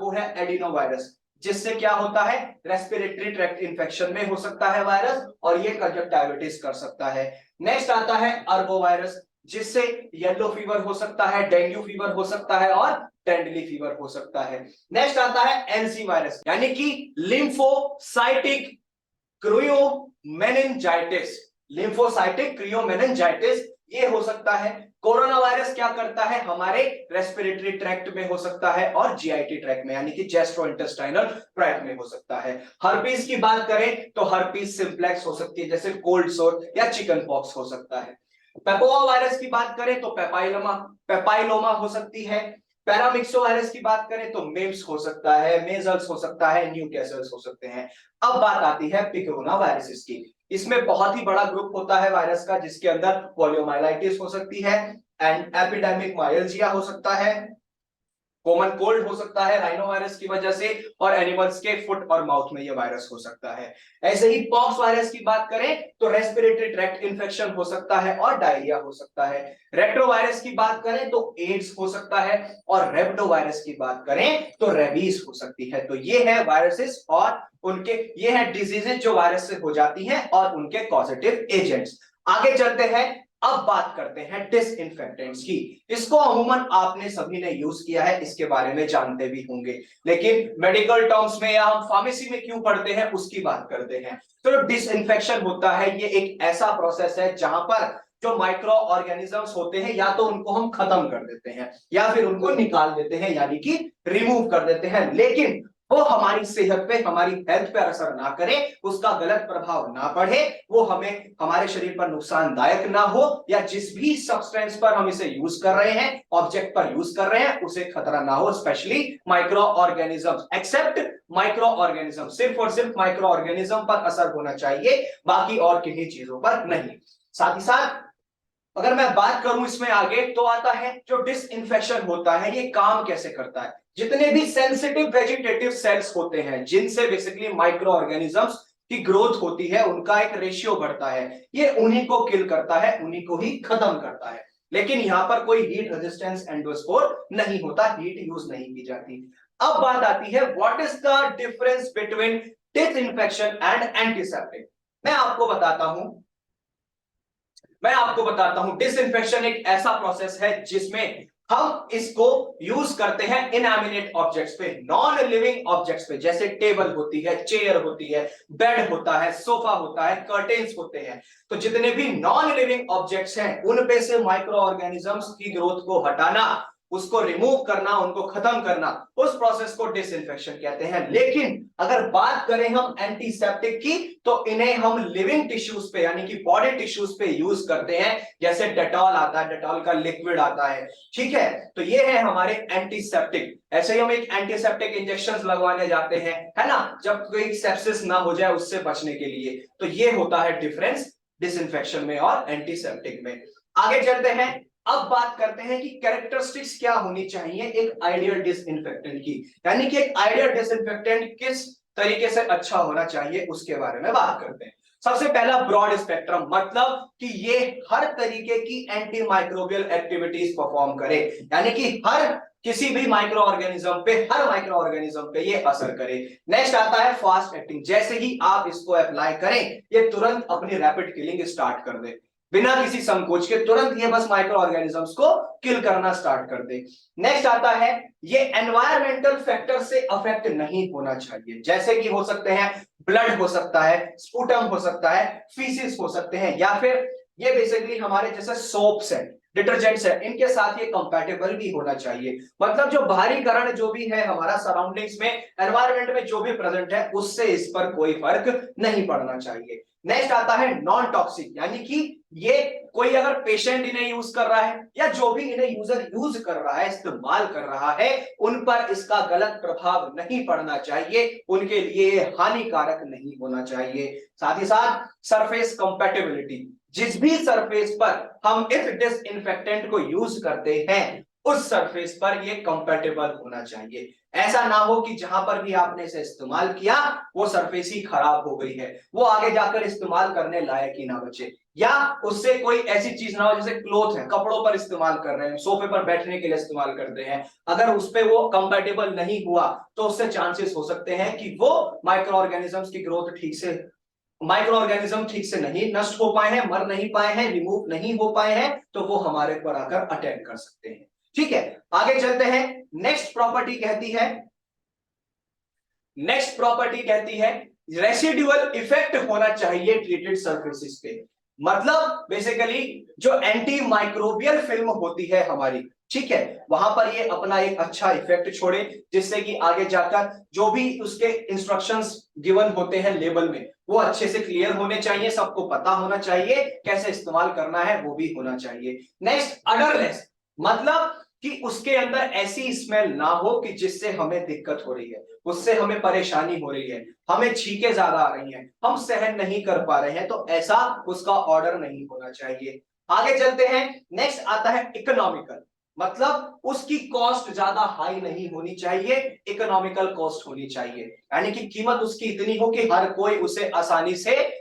वो है एडिनो वायरस, जिससे क्या होता है रेस्पिरेटरी ट्रैक्ट इंफेक्शन में हो सकता है वायरस और ये कंजक्टिविटिस कर सकता है। नेक्स्ट आता है अर्बो वायरस, जिससे येलो फीवर हो सकता है, डेंगू फीवर हो सकता है और टेंडली फीवर हो सकता है। नेक्स्ट आता है एनसी वायरस यानी कि लिम्फोसाइटिक क्रियोमेनिंजाइटिस। लिम्फोसाइटिक क्रियोमेनिंजाइटिस ये हो सकता है। कोरोना वायरस क्या करता है हमारे रेस्पिरेटरी ट्रैक्ट में हो सकता है और जीआईटी ट्रैक्ट में यानी कि गैस्ट्रोइंटेस्टाइनल ट्रैक्ट में हो सकता है। हर्पीस की बात करें तो हर्पीस सिंप्लेक्स हो सकती है, जैसे कोल्ड सोर या चिकन पॉक्स हो सकता है। पेपोवा वायरस की बात करें तो पेपाइलोमा हो सकती है। पैरामिक्सो वायरस की बात करें तो मेम्स हो सकता है, मेजल्स हो सकता है, न्यूकैसल्स हो सकते हैं। अब बात आती है पिकोरोना वायरसेस की। इसमें बहुत ही बड़ा ग्रुप होता है वायरस का, जिसके अंदर पोलियोमाइलाइटिस हो सकती है एंड एपिडेमिक माइल्जिया हो सकता है, कॉमन कोल्ड हो सकता है राइनो वायरस की वजह से, और एनिमल्स के फुट और माउथ में यह वायरस हो सकता है। ऐसे ही पॉक्स वायरस की बात करें तो रेस्पिरेटरी ट्रैक्ट इंफेक्शन हो सकता है और डायरिया हो सकता है। रेट्रोवायरस की बात करें तो एड्स हो सकता है और रेब्डो वायरस की बात करें तो रेबीज हो सकती है। तो ये है वायरसेस और उनके ये है डिजीजेस जो वायरस से हो जाती हैं और उनके कॉजेटिव एजेंट्स। आगे चलते हैं। अब बात करते हैं डिसइंफेक्टेंट्स की। इसको अमूमन आपने सभी ने यूज किया है, इसके बारे में जानते भी होंगे, लेकिन मेडिकल टर्म्स में या हम फार्मेसी में क्यों पढ़ते हैं उसकी बात करते हैं। तो डिसइंफेक्शन होता है ये एक ऐसा प्रोसेस है जहां पर जो माइक्रो ऑर्गेनिजम्स होते हैं या तो उनको हम खत्म कर देते हैं या फिर उनको निकाल देते हैं यानी कि रिमूव कर देते हैं, लेकिन वो हमारी सेहत पे हमारी हेल्थ पे असर ना करे, उसका गलत प्रभाव ना पड़े, वो हमें हमारे शरीर पर नुकसानदायक ना हो, या जिस भी सब्सटेंस पर हम इसे यूज कर रहे हैं, ऑब्जेक्ट पर यूज कर रहे हैं, उसे खतरा ना हो। Specially micro organisms, except micro organism, सिर्फ और सिर्फ माइक्रो ऑर्गेनिज्म पर असर होना चाहिए, बाकी और किन्हीं चीजों पर नहीं। साथ ही साथ अगर मैं बात करूं इसमें आगे तो आता है जो डिसइंफेक्शन होता है ये काम कैसे करता है। जितने भी सेंसिटिव वेजिटेटिव सेल्स होते हैं जिनसे बेसिकली माइक्रो ऑर्गेनिजम्स की ग्रोथ होती है, उनका एक रेशियो बढ़ता है, ये उन्हीं को किल करता है, उन्हीं को ही खत्म करता है। लेकिन यहां पर कोई हीट रेजिस्टेंस एंडोस्पोर नहीं होता, हीट यूज नहीं की जाती। अब बात आती है what is the difference between disinfection and antiseptic. मैं आपको बताता हूं डिसइंफेक्शन एक ऐसा प्रोसेस है जिसमें हम इसको यूज करते हैं इनएनिमेट ऑब्जेक्ट्स पे, नॉन लिविंग ऑब्जेक्ट्स पे, जैसे टेबल होती है, चेयर होती है, बेड होता है, सोफा होता है, कर्टेन्स होते हैं। तो जितने भी नॉन लिविंग ऑब्जेक्ट्स हैं उन पे से माइक्रो ऑर्गेनिजम्स की ग्रोथ को हटाना, उसको रिमूव करना, उनको खत्म करना, उस प्रोसेस को डिसइंफेक्शन कहते हैं। लेकिन अगर बात करें हम एंटीसेप्टिक की तो इन्हें हम लिविंग टिश्यूज पे यानी कि बॉडी टिश्यूज पे यूज करते हैं, जैसे डेटॉल आता है, डेटॉल का लिक्विड आता है, ठीक है। तो ये है हमारे एंटीसेप्टिक। ऐसे ही हम एक एंटीसेप्टिक इंजेक्शन लगवाने जाते हैं, है ना, जब कोई सेप्सिस ना हो जाए उससे बचने के लिए। तो ये होता है डिफरेंस डिसइंफेक्शन में और एंटीसेप्टिक में। आगे चलते हैं। अब बात करते हैं कि कैरेक्टरिस्टिक्स क्या होनी चाहिए एक आइडियल डिसइंफेक्टेंट की, यानी कि एक आइडियल डिसइंफेक्टेंट किस तरीके से अच्छा होना चाहिए उसके बारे में बात करते हैं। सबसे पहला ब्रॉड स्पेक्ट्रम, मतलब कि ये हर तरीके की एंटी माइक्रोबियल एक्टिविटीज परफॉर्म करे, यानी कि हर किसी भी माइक्रो ऑर्गेनिज्म पे ये असर करे। नेक्स्ट आता है फास्ट एक्टिंग, जैसे ही आप इसको अप्लाई करें ये तुरंत अपनी रैपिड किलिंग स्टार्ट कर दे। बिना किसी संकोच के तुरंत ये बस माइक्रो ऑर्गेनिजम्स को किल करना स्टार्ट कर दे। नेक्स्ट आता है, ये एनवायरमेंटल फैक्टर से अफेक्ट नहीं होना चाहिए, जैसे कि हो सकते हैं ब्लड हो सकता है, स्पूटम हो सकता है, फीसिस हो सकते हैं, या फिर ये बेसिकली हमारे जैसे सोप्स है, डिटर्जेंट्स है, इनके साथ ये कंपैटिबल भी होना चाहिए। मतलब जो बाहरी करण जो भी है हमारा सराउंडिंग्स में, एनवायरमेंट में जो भी प्रेजेंट है, उससे इस पर कोई फर्क नहीं पड़ना चाहिए। नेक्स्ट आता है नॉन टॉक्सिक, यानी कि ये कोई अगर पेशेंट इन्हें यूज कर रहा है या जो भी इन्हें यूजर यूज कर रहा है, इस्तेमाल कर रहा है, उन पर इसका गलत प्रभाव नहीं पड़ना चाहिए, उनके लिए हानिकारक नहीं होना चाहिए। साथ ही साथ सरफेस कंपैटिबिलिटी, जिस भी सरफेस पर हम इस डिसइंफेक्टेंट को यूज करते हैं उस सरफेस पर ये कंपैटिबल होना चाहिए। ऐसा ना हो कि जहां पर भी आपने इसे इस्तेमाल किया वो सरफेस ही खराब हो गई है, वो आगे जाकर इस्तेमाल करने लायक ही ना बचे, या उससे कोई ऐसी चीज ना हो, जैसे क्लोथ है, कपड़ों पर इस्तेमाल कर रहे हैं, सोफे पर बैठने के लिए इस्तेमाल करते हैं, अगर उस पे वो कंपैटिबल नहीं हुआ तो उससे चांसेस हो सकते हैं कि वो माइक्रो ऑर्गेनिजम्स की ग्रोथ ठीक से, माइक्रो ऑर्गेनिज्म ठीक से नहीं नष्ट हो पाए हैं, मर नहीं पाए हैं, रिमूव नहीं हो पाए हैं, तो वो हमारे पर आकर अटैक कर सकते हैं। ठीक है, आगे चलते हैं। नेक्स्ट प्रॉपर्टी कहती है, नेक्स्ट प्रॉपर्टी कहती है रेसिडुअल इफेक्ट होना चाहिए ट्रीटेड सरफेसेस पे। मतलब बेसिकली जो एंटी माइक्रोबियल फिल्म होती है हमारी, ठीक है, वहां पर ये अपना एक अच्छा इफेक्ट छोड़े, जिससे कि आगे जाकर जो भी उसके इंस्ट्रक्शंस गिवन होते हैं लेबल में, वो अच्छे से क्लियर होने चाहिए, सबको पता होना चाहिए, कैसे इस्तेमाल करना है वो भी होना चाहिए। नेक्स्ट अडरलेस, मतलब कि उसके अंदर ऐसी स्मेल ना हो कि जिससे हमें दिक्कत हो रही है, उससे हमें परेशानी हो रही है, हमें छींके ज्यादा आ रही हैं, हम सहन नहीं कर पा रहे हैं, तो ऐसा उसका ऑर्डर नहीं होना चाहिए। आगे चलते हैं। नेक्स्ट आता है इकोनॉमिकल, मतलब उसकी कॉस्ट ज्यादा हाई नहीं होनी चाहिए, इकोनॉमिकल कॉस्ट होनी चाहिए, यानी कि कीमत उसकी इतनी हो कि हर कोई उसे आसानी से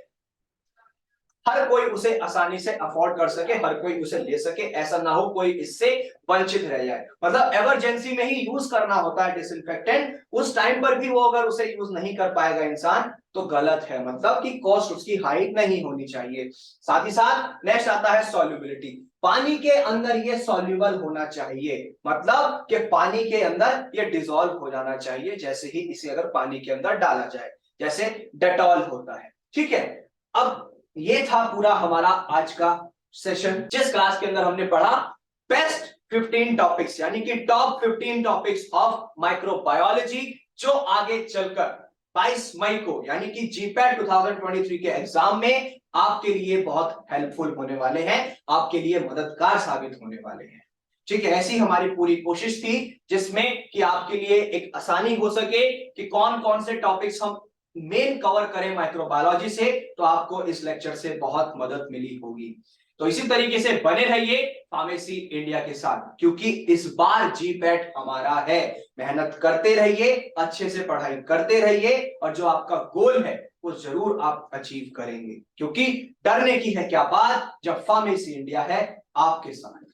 अफोर्ड कर सके, हर कोई उसे ले सके, ऐसा ना हो कोई इससे वंचित रह जाए। मतलब इमरजेंसी में ही यूज करना होता है डिसइंफेक्टेंट, उस टाइम पर भी वो अगर उसे यूज नहीं कर पाएगा इंसान तो गलत है, मतलब कि कॉस्ट उसकी हाई नहीं होनी चाहिए। साथ ही साथ नेक्स्ट आता है सॉल्युबिलिटी, पानी के अंदर ये सॉल्युबल होना चाहिए, मतलब कि पानी के अंदर ये डिसॉल्व हो जाना चाहिए, जैसे ही इसे अगर पानी के अंदर डाला जाए, जैसे डेटॉल होता है। ठीक है, अब ये था पूरा हमारा आज का सेशन, जिस क्लास के अंदर हमने पढ़ा बेस्ट 15 टॉपिक्स, यानी कि टॉप 15 टॉपिक्स ऑफ माइक्रोबायोलॉजी, जो आगे चलकर 22 मई को यानी कि जीपैट 2023 के एग्जाम में आपके लिए बहुत हेल्पफुल होने वाले हैं, आपके लिए मददगार साबित होने वाले हैं। ठीक है, ऐसी हमारी पूरी कोशिश थी जिसमें कि आपके लिए एक आसानी हो सके कि कौन कौन से टॉपिक्स हम मेन कवर करें माइक्रोबायोलॉजी से, तो आपको इस लेक्चर से बहुत मदद मिली होगी। तो इसी तरीके से बने रहिए फार्मेसी इंडिया के साथ, क्योंकि इस बार जीपैट हमारा है। मेहनत करते रहिए, अच्छे से पढ़ाई करते रहिए, और जो आपका गोल है वो जरूर आप अचीव करेंगे, क्योंकि डरने की है क्या बात जब फार्मेसी इंडिया है आपके साथ।